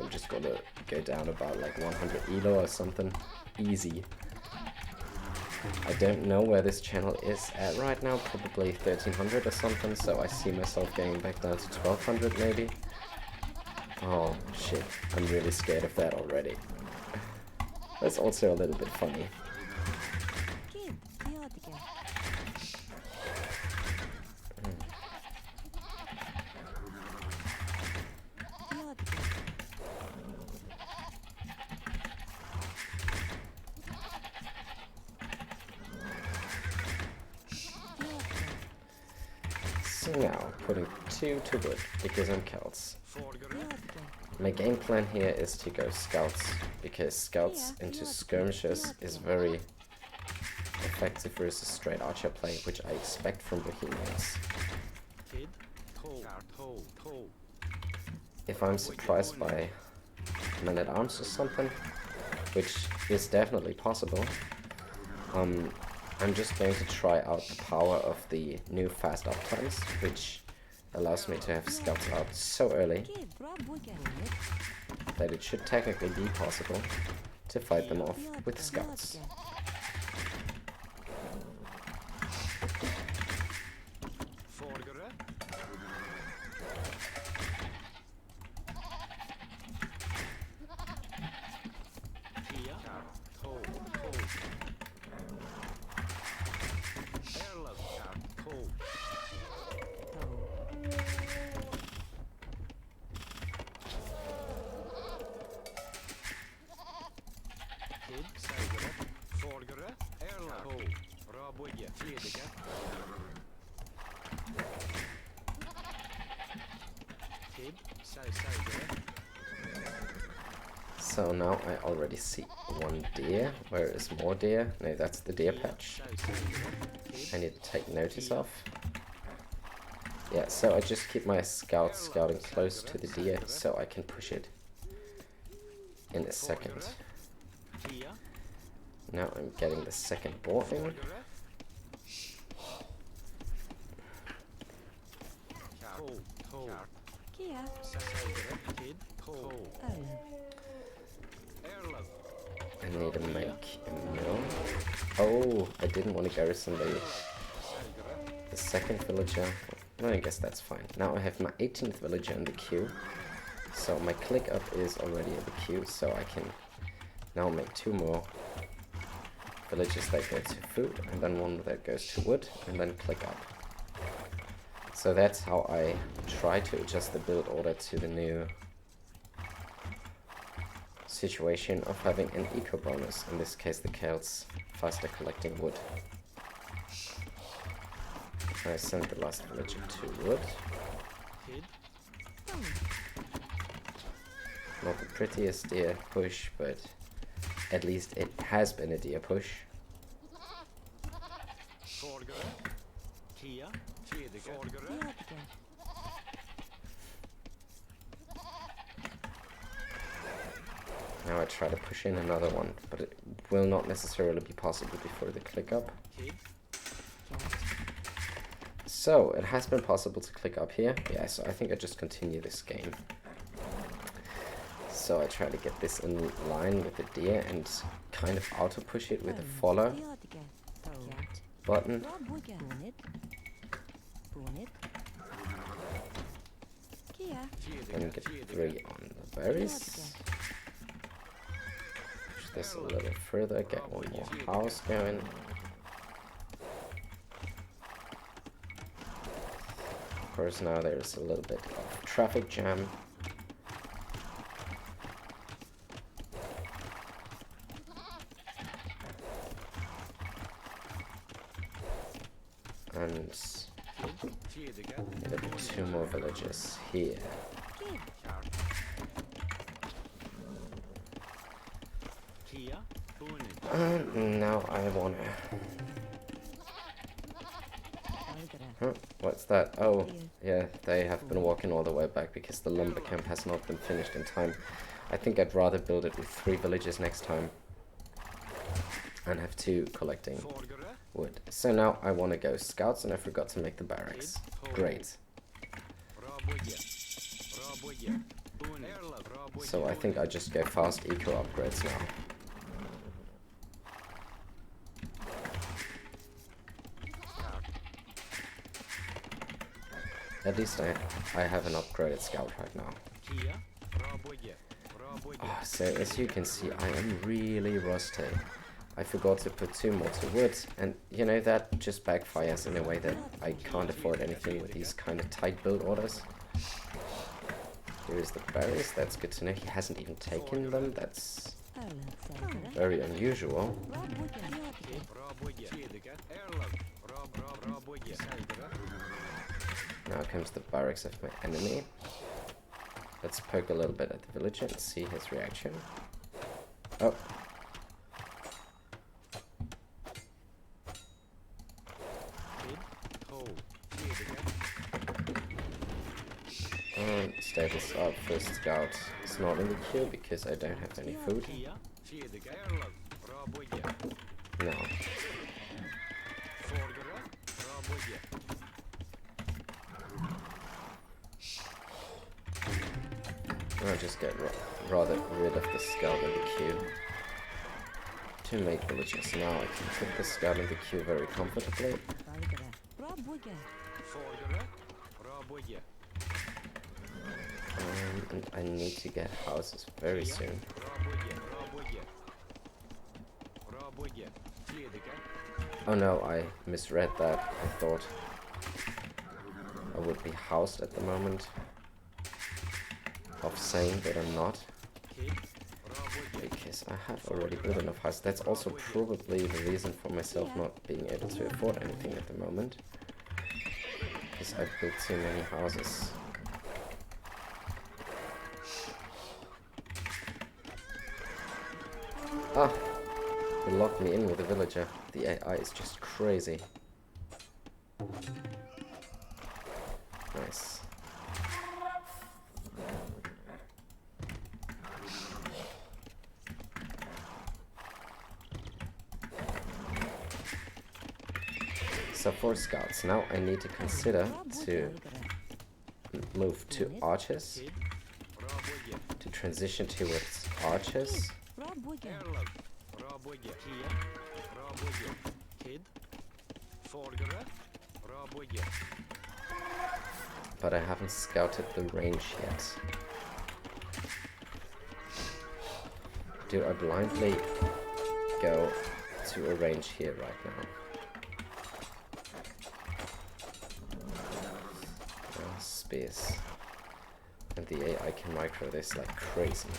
just gonna go down about like 100 elo or something. Easy. I don't know where this channel is at right now, probably 1300 or something, so I see myself going back down to 1200 maybe. Oh shit, I'm really scared of that already. That's also a little bit funny. So now, putting 2 to wood, because I'm Celts. My game plan here is to go scouts, because scouts into skirmishes is very effective versus straight archer play, which I expect from Bohemians. If I'm surprised by men-at-arms or something, which is definitely possible, I'm just going to try out the power of the new fast up times, which allows me to have scouts out so early that it should technically be possible to fight them off with scouts. So now I already see one deer. Where is more deer? No, that's the deer patch. I need to take notice of. Yeah, so I just keep my scouts scouting close to the deer so I can push it in a second. Now I'm getting the second boar in. I need to make a mill. Oh, I didn't want to garrison the second villager. No, I guess that's fine. Now I have my 18th villager in the queue. So my click up is already in the queue, so I can now make 2 more villages that go to food, and then 1 that goes to wood, and then click up. So that's how I try to adjust the build order to the new situation of having an eco bonus, in this case the Celts faster collecting wood. I sent the last villager to wood. Not the prettiest deer push, but at least it has been a deer push. Now I try to push in another one, but it will not necessarily be possible before the click up. So, it has been possible to click up here. Yeah, so I think I just continue this game. So I try to get this in line with the deer and kind of auto push it with a follow button. And get 3 on the berries. Push this a little further, get 1 more house going. Of course, now there's a little bit of traffic jam. And maybe 2 more villages here. And now I wanna... Huh? What's that? Oh, yeah, they have been walking all the way back because the lumber camp has not been finished in time. I think I'd rather build it with 3 villages next time and have 2 collecting wood. So now I want to go scouts, and I forgot to make the barracks. Great. So I think I just go fast eco upgrades now. At least I have an upgraded scout right now. Oh, so as you can see, I am really rusty. I forgot to put 2 more to wood, and you know, that just backfires in a way that I can't afford anything with these kind of tight build orders. Here is the berries, that's good to know. He hasn't even taken them, that's very unusual. Now comes the barracks of my enemy. Let's poke a little bit at the villager and see his reaction. Oh. And status up, first scout is not in the queue because I don't have any food. No. I'll just get rather rid of the scout in the queue. To make villagers. Now I can put the scout in the queue very comfortably. And I need to get houses very soon. Oh no, I misread that. I thought I would be housed at the moment. Of saying that I'm not. Because I have already built enough houses. That's also probably the reason for myself not being able to afford anything at the moment. Because I've built too many houses. Ah! He locked me in with a villager. The AI is just crazy. Nice. So for scouts, now I need to consider to move to archers, to transition towards archers, but I haven't scouted the range yet. Do I blindly go to a range here right now? Spears. And the AI can micro this like crazy.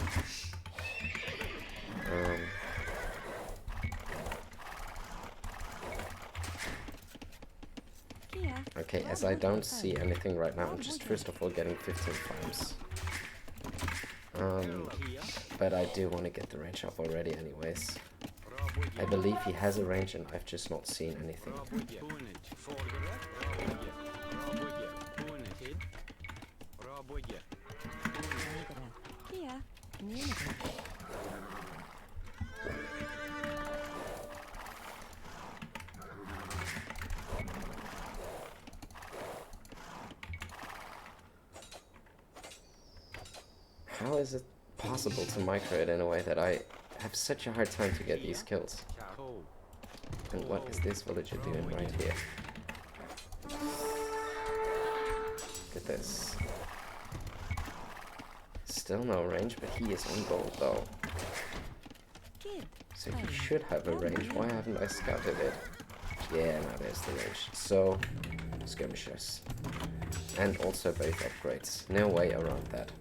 Okay, as I don't see anything right now, I'm just first of all getting 15 farms. But I do want to get the range up already anyways. I believe he has a range and I've just not seen anything. How is it possible to micro it in a way that I have such a hard time to get these kills? And what is this villager doing right here? Look at this. Still no range, but he is on gold though. So he should have a range. Why haven't I scouted it? Yeah, now there's the range. So, skirmishers. And also both upgrades. No way around that.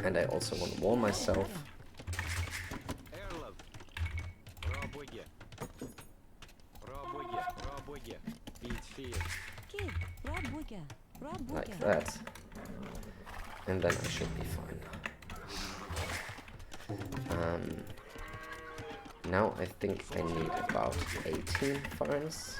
And I also want to warn myself. Like that. And then I should be fine. Now I think I need about 18 farms.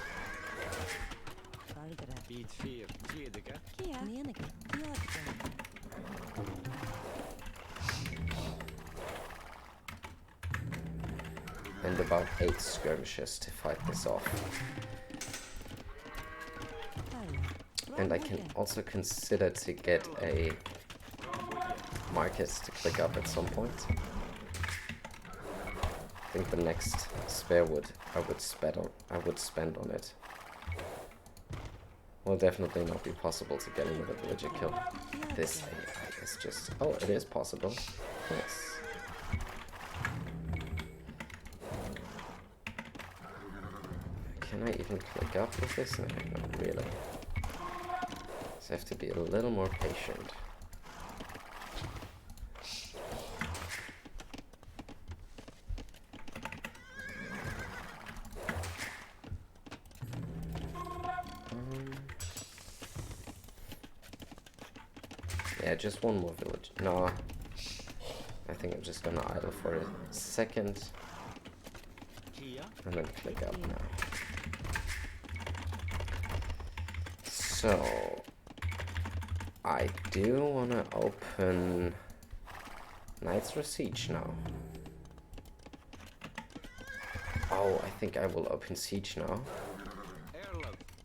And about 8 skirmishes to fight this off. And I can also consider to get a market to click up at some point. I think the next spare wood I would spend on it. Will definitely not be possible to get another villager kill. This AI is just... Oh, it is possible. Yes. Can I even click up with this? No, not really. So I have to be a little more patient. Yeah, just one more village. No, I think I'm just gonna idle for a second and then click up now. So I do wanna open Knights for Siege now. Oh, I think I will open Siege now.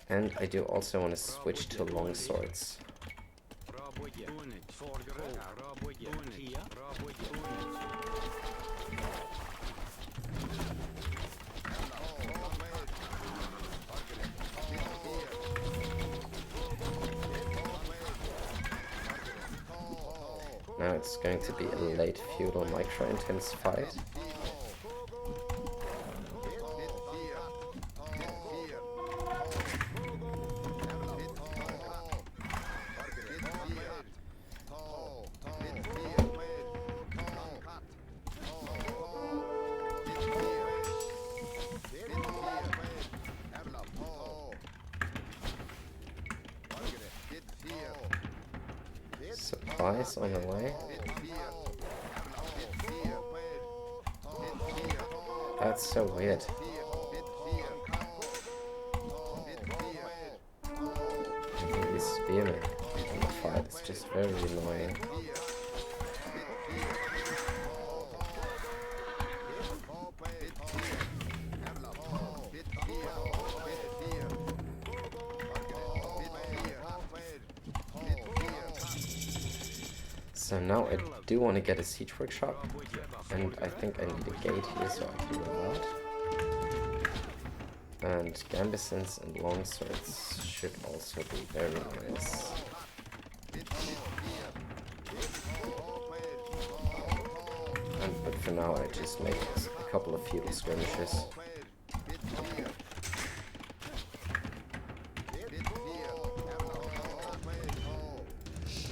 And I do also want to switch to longswords. Now it's going to be a late feudal micro-intense fight. Supplies on the way. That's so weird. I think these spearmen in the fight is just very annoying. So now I do want to get a siege workshop, and I think I need a gate here so I can move out. And gambesons and longswords should also be very nice. But for now I just make a couple of feudal skirmishes.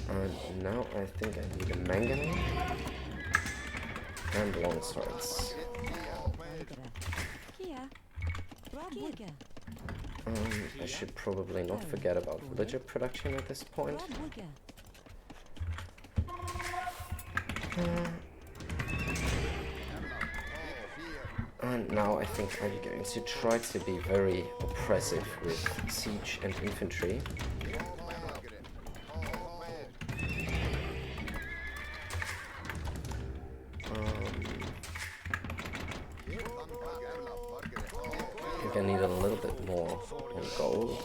And now I think I need a manganese and longswords. I should probably not forget about villager production at this point. And now I think I'm going to try to be very oppressive with siege and infantry. I need a little bit more on gold,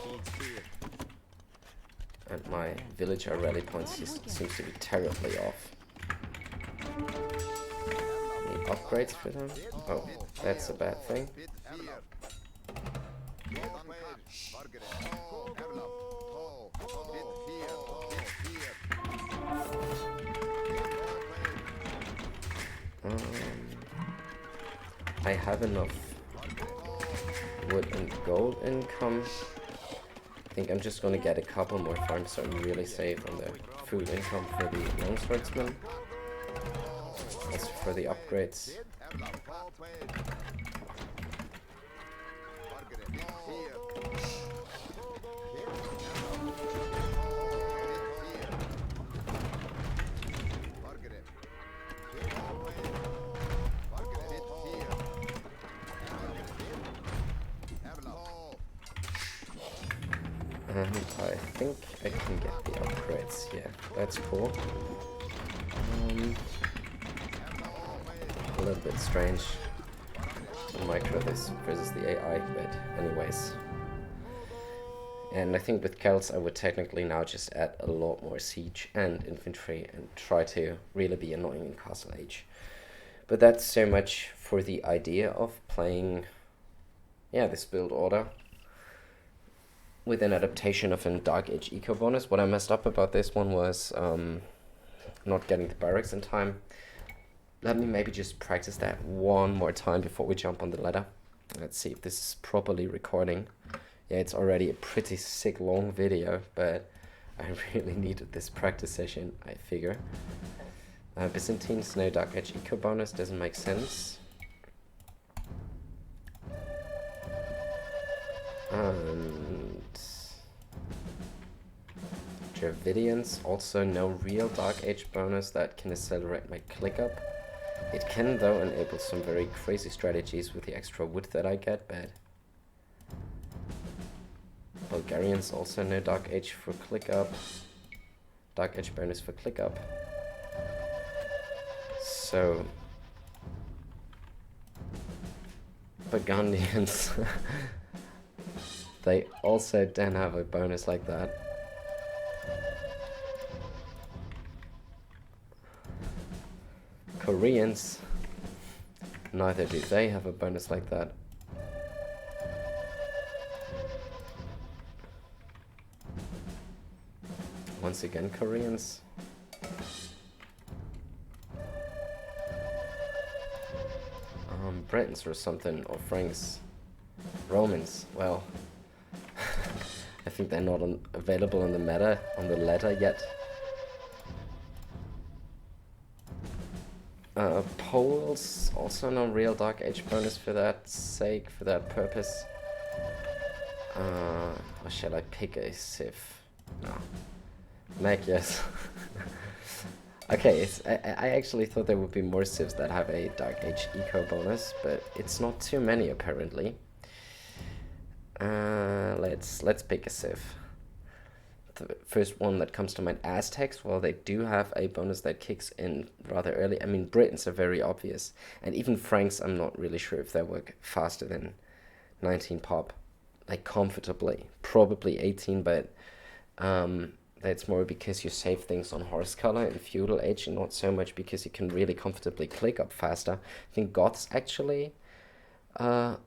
and my villager rally points seems to be terribly off. Need upgrades for them? Oh, that's a bad thing. I have enough wood and gold income. I think I'm just gonna get a couple more farms so I'm really safe on the food income for the longswordsmen. As for the upgrades, and I think I can get the upgrades. Yeah, that's cool. A little bit strange to micro this versus the AI, but anyways. And I think with Celts I would technically now just add a lot more siege and infantry and try to really be annoying in Castle Age. But that's so much for the idea of playing, yeah, this build order with an adaptation of a Dark Age eco bonus. What I messed up about this one was not getting the barracks in time. Let me maybe just practice that one more time before we jump on the ladder. Let's see if this is properly recording. Yeah, it's already a pretty sick long video, but I really needed this practice session, I figure. Byzantine Snow Dark Age eco bonus doesn't make sense. And Dravidians, also no real Dark Age bonus that can accelerate my click up. It can though enable some very crazy strategies with the extra wood that I get, but Bulgarians also no Dark Age for click up. Dark Age bonus for click up. So Burgundians they also don't have a bonus like that. Koreans, neither do they have a bonus like that. Once again, Koreans. Britons or something, or Franks. Romans, well, I think they're not available on the meta, on the ladder yet. Poles, also no real Dark Age bonus for that sake, for that purpose. Or shall I pick a Civ? No. Meg, yes. Okay, I actually thought there would be more Civs that have a Dark Age eco bonus, but it's not too many apparently. Let's pick a Civ. The first one that comes to mind, Aztecs. Well, they do have a bonus that kicks in rather early. I mean, Britons are very obvious, and even Franks, I'm not really sure if they work faster than 19 pop, like comfortably. Probably 18, but that's more because you save things on horse color and feudal age, and not so much because you can really comfortably click up faster. I think Goths actually can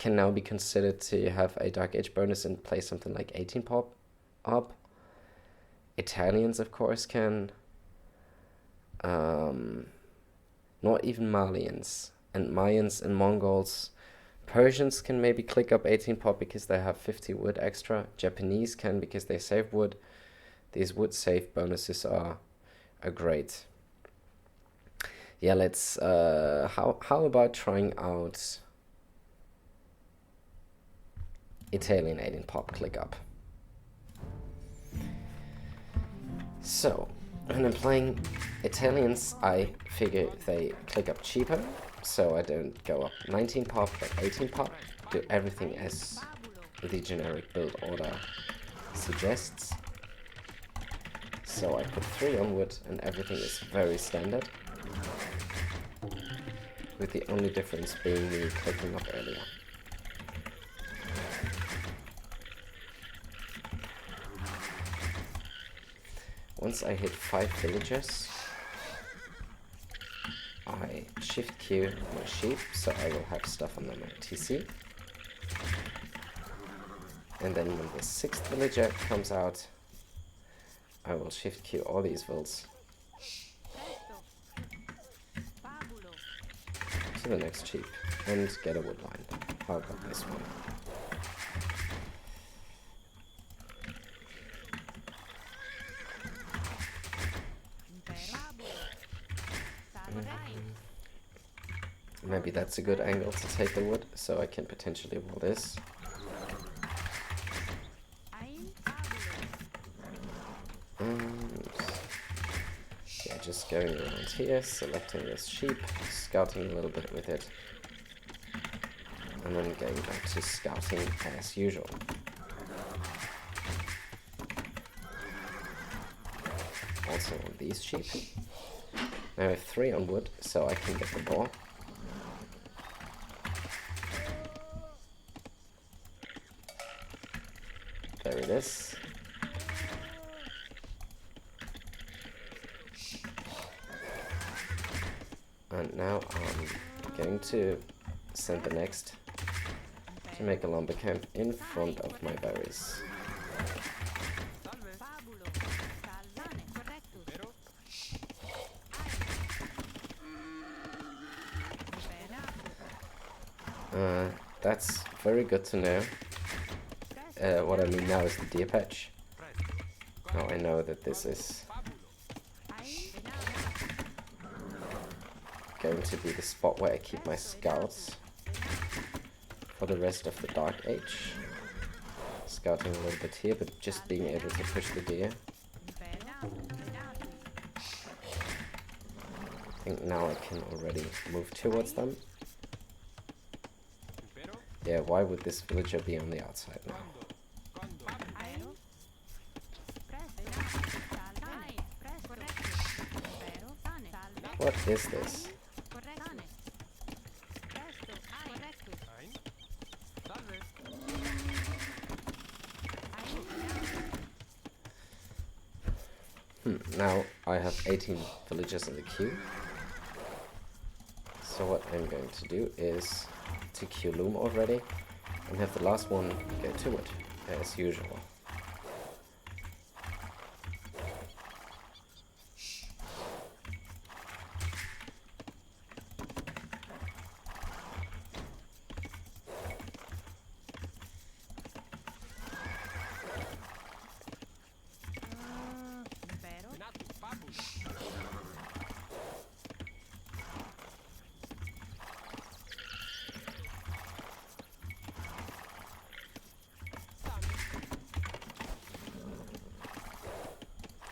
now be considered to have a Dark Age bonus and play something like 18 pop up. Italians, of course, can. Not even Malians. And Mayans and Mongols. Persians can maybe click up 18 pop because they have 50 wood extra. Japanese can because they save wood. These wood save bonuses are great. Yeah, let's. How about trying out Italian 18 pop click up? So, when I'm playing Italians, I figure they click up cheaper, so I don't go up 19 pop, but 18 pop. Do everything as the generic build order suggests. So I put 3 on wood, and everything is very standard, with the only difference being me clicking up earlier. Once I hit 5 villagers, I shift Q my sheep, so I will have stuff on my TC. And then when the 6th villager comes out, I will shift Q all these vills to the next sheep and get a wood line. How about this one? Maybe that's a good angle to take the wood, so I can potentially wall this. Yeah, just going around here, selecting this sheep, scouting a little bit with it, and then going back to scouting as usual. Also on these sheep. Now I have 3 on wood, so I can get the boar. There it is. And now I'm going to send the next to make a lumber camp in front of my berries. That's very good to know. What I mean now is the deer patch. Now I know that this is going to be the spot where I keep my scouts for the rest of the Dark Age. Scouting a little bit here, but just being able to push the deer. think now I can already move towards them. Yeah, why would this villager be on the outside now? What is this? Now I have 18 villagers in the queue. So what I'm going to do is to queue Loom already and have the last one get to it, as usual.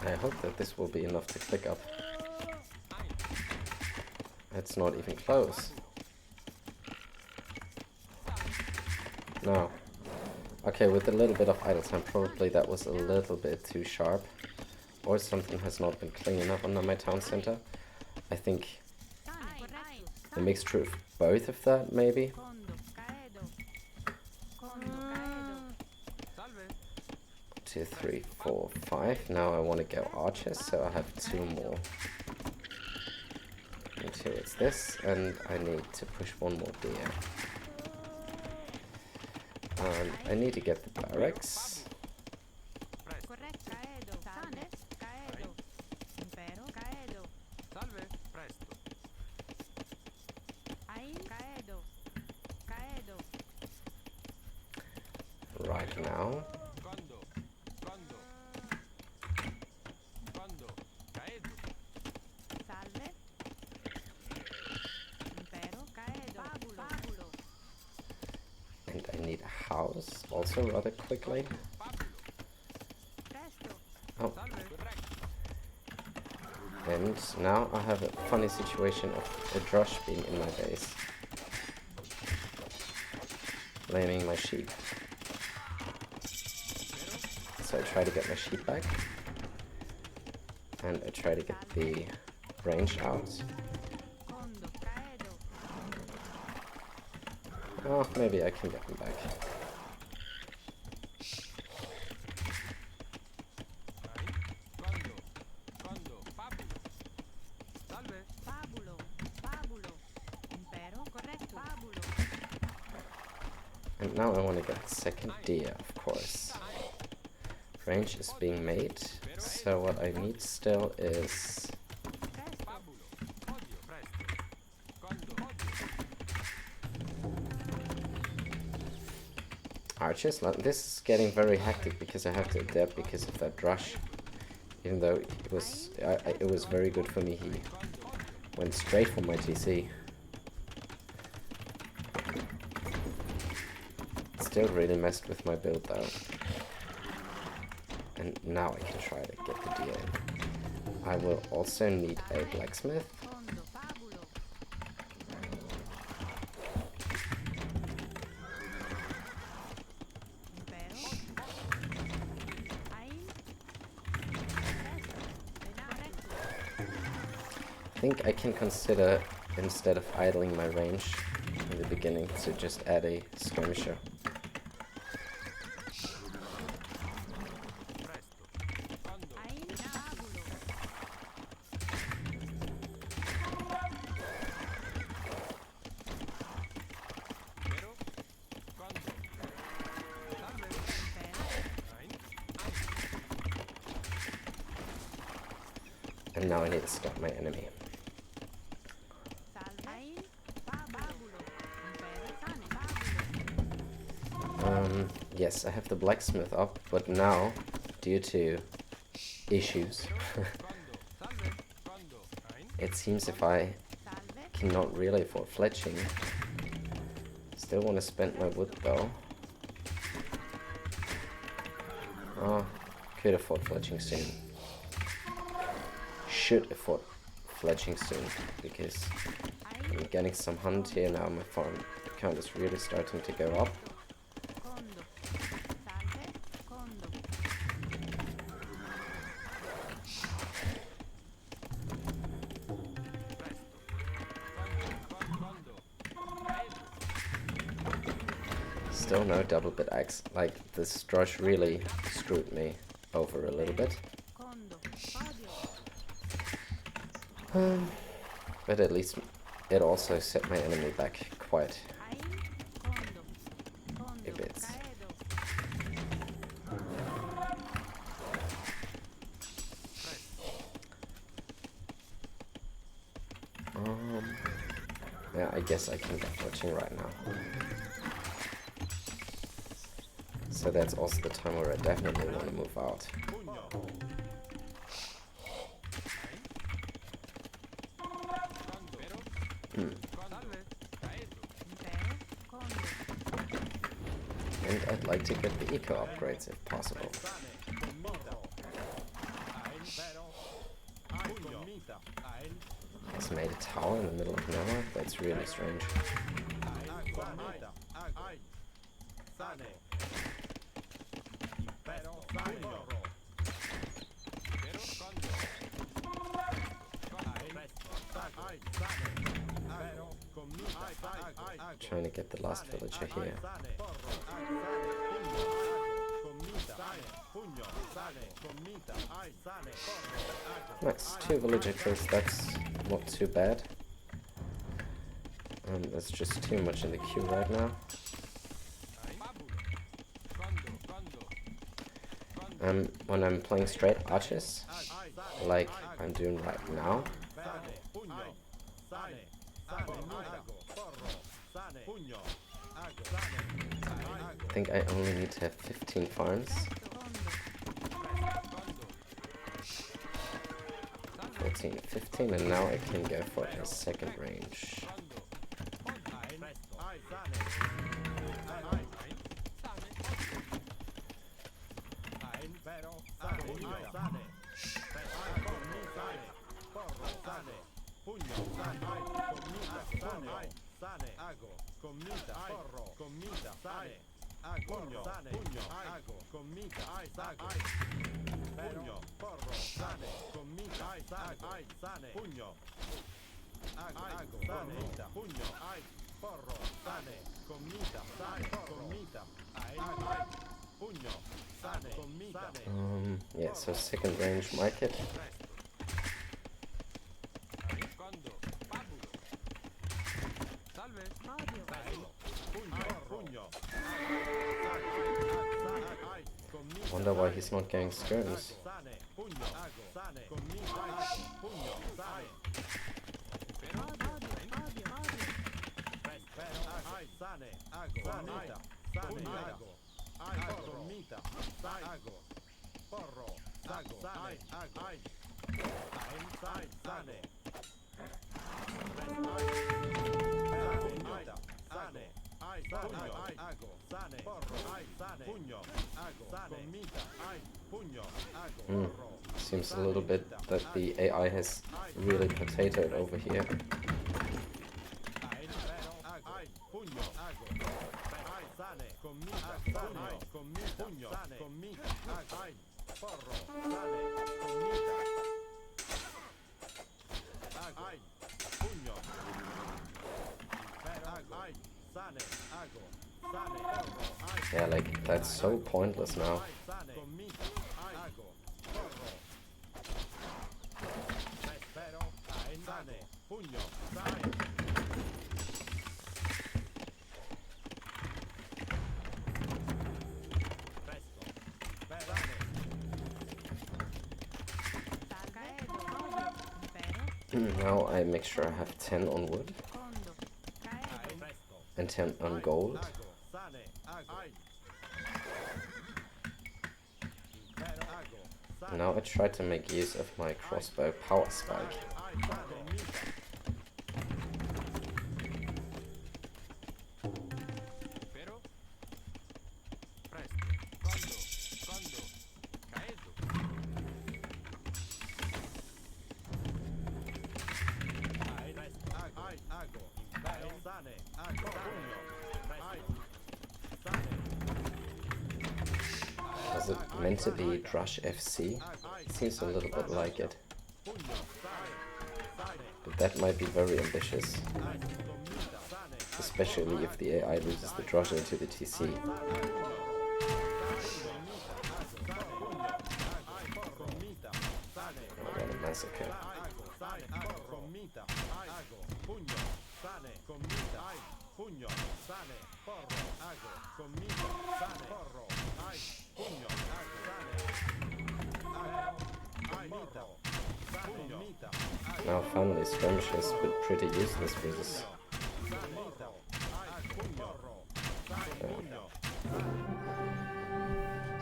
I hope that this will be enough to click up. It's not even close. No. Okay, with a little bit of idle time, probably that was a little bit too sharp. Or something has not been clean enough under my town center. I think a mixture of both of that, maybe. 2, 3, 4, 5. Now I want to go archers, so I have 2 more. Until it's this, and I need to push 1 more deer. And I need to get the barracks. Right now. And I need a house also rather quickly. Oh. And now I have a funny situation of a drush being in my base. Blaming my sheep. So I try to get my sheep back. And I try to get the range out. Oh, maybe I can get them back. And now I want to get the second deer, of course. Range is being made, so what I need still is... archers. This is getting very hectic because I have to adapt because of that rush. Even though it was very good for me, he went straight for my TC. Still really messed with my build though. And now I can try to get the deer in. I will also need a blacksmith. I think I can consider, instead of idling my range in the beginning, to just add a skirmisher. And now I need to stop my enemy. Yes, I have the blacksmith up, but now, due to issues, it seems if I cannot really afford fletching, still want to spend my wood though. Oh, could afford fletching soon. Should afford fledging soon, because I'm getting some hunt here now. My farm count is really starting to go up. Still no double bit axe. Like, this Drush really screwed me over a little bit. But at least it also set my enemy back quite a bit. Yeah, I guess I can get watching right now. So that's also the time where I definitely want to move out. And I'd like to get the eco upgrades if possible. Has made a tower in the middle of nowhere? That's really strange. Trying to get the last villager here. Nice, 2 villager kills, that's not too bad. That's just too much in the queue right now. When I'm playing straight archers, like I'm doing right now, I think I only need to have 15 farms. 14, 15, and now I can go for a second range. Yeah, so second range market. Wonder why he's not getting skirms. Seems a little bit that the AI has really potatoed over here. Yeah, like, that's so pointless now. Now I make sure I have 10 on wood and 10 on gold. Now I try to make use of my crossbow power spike. Was it meant to be Drush FC? Seems a little bit like it. But that might be very ambitious. Especially if the AI loses the Drush into the TC. What a massacre. Now finally skirmishes, but pretty useless versus...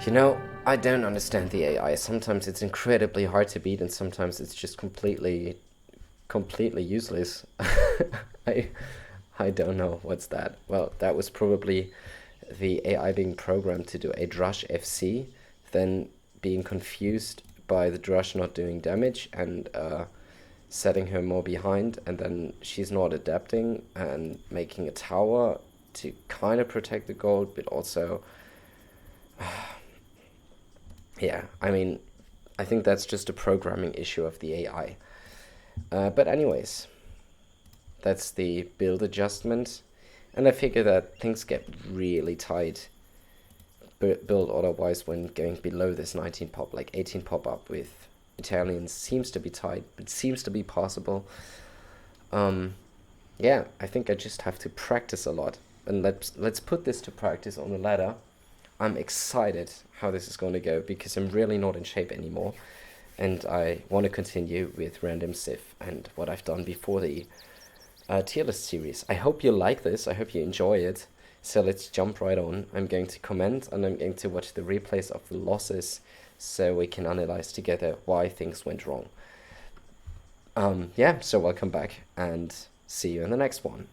You know, I don't understand the AI. Sometimes it's incredibly hard to beat and sometimes it's just completely useless. I don't know what's that. Well, that was probably the AI being programmed to do a Drush FC, then being confused by the Drush not doing damage and setting her more behind, and then she's not adapting and making a tower to kind of protect the gold, but also yeah, I mean, I think that's just a programming issue of the AI. But anyways, that's the build adjustment, and I figure that things get really tight build order-wise when going below this 19 pop, like 18 pop up with Italians seems to be tight, but seems to be possible. Yeah, I think I just have to practice a lot, and let's put this to practice on the ladder. I'm excited how this is going to go because I'm really not in shape anymore, and I want to continue with random Civ and what I've done before the tier list series. I hope you like this. I hope you enjoy it. So let's jump right on. I'm going to comment and I'm going to watch the replays of the losses so we can analyze together why things went wrong. Yeah, so welcome back and see you in the next one.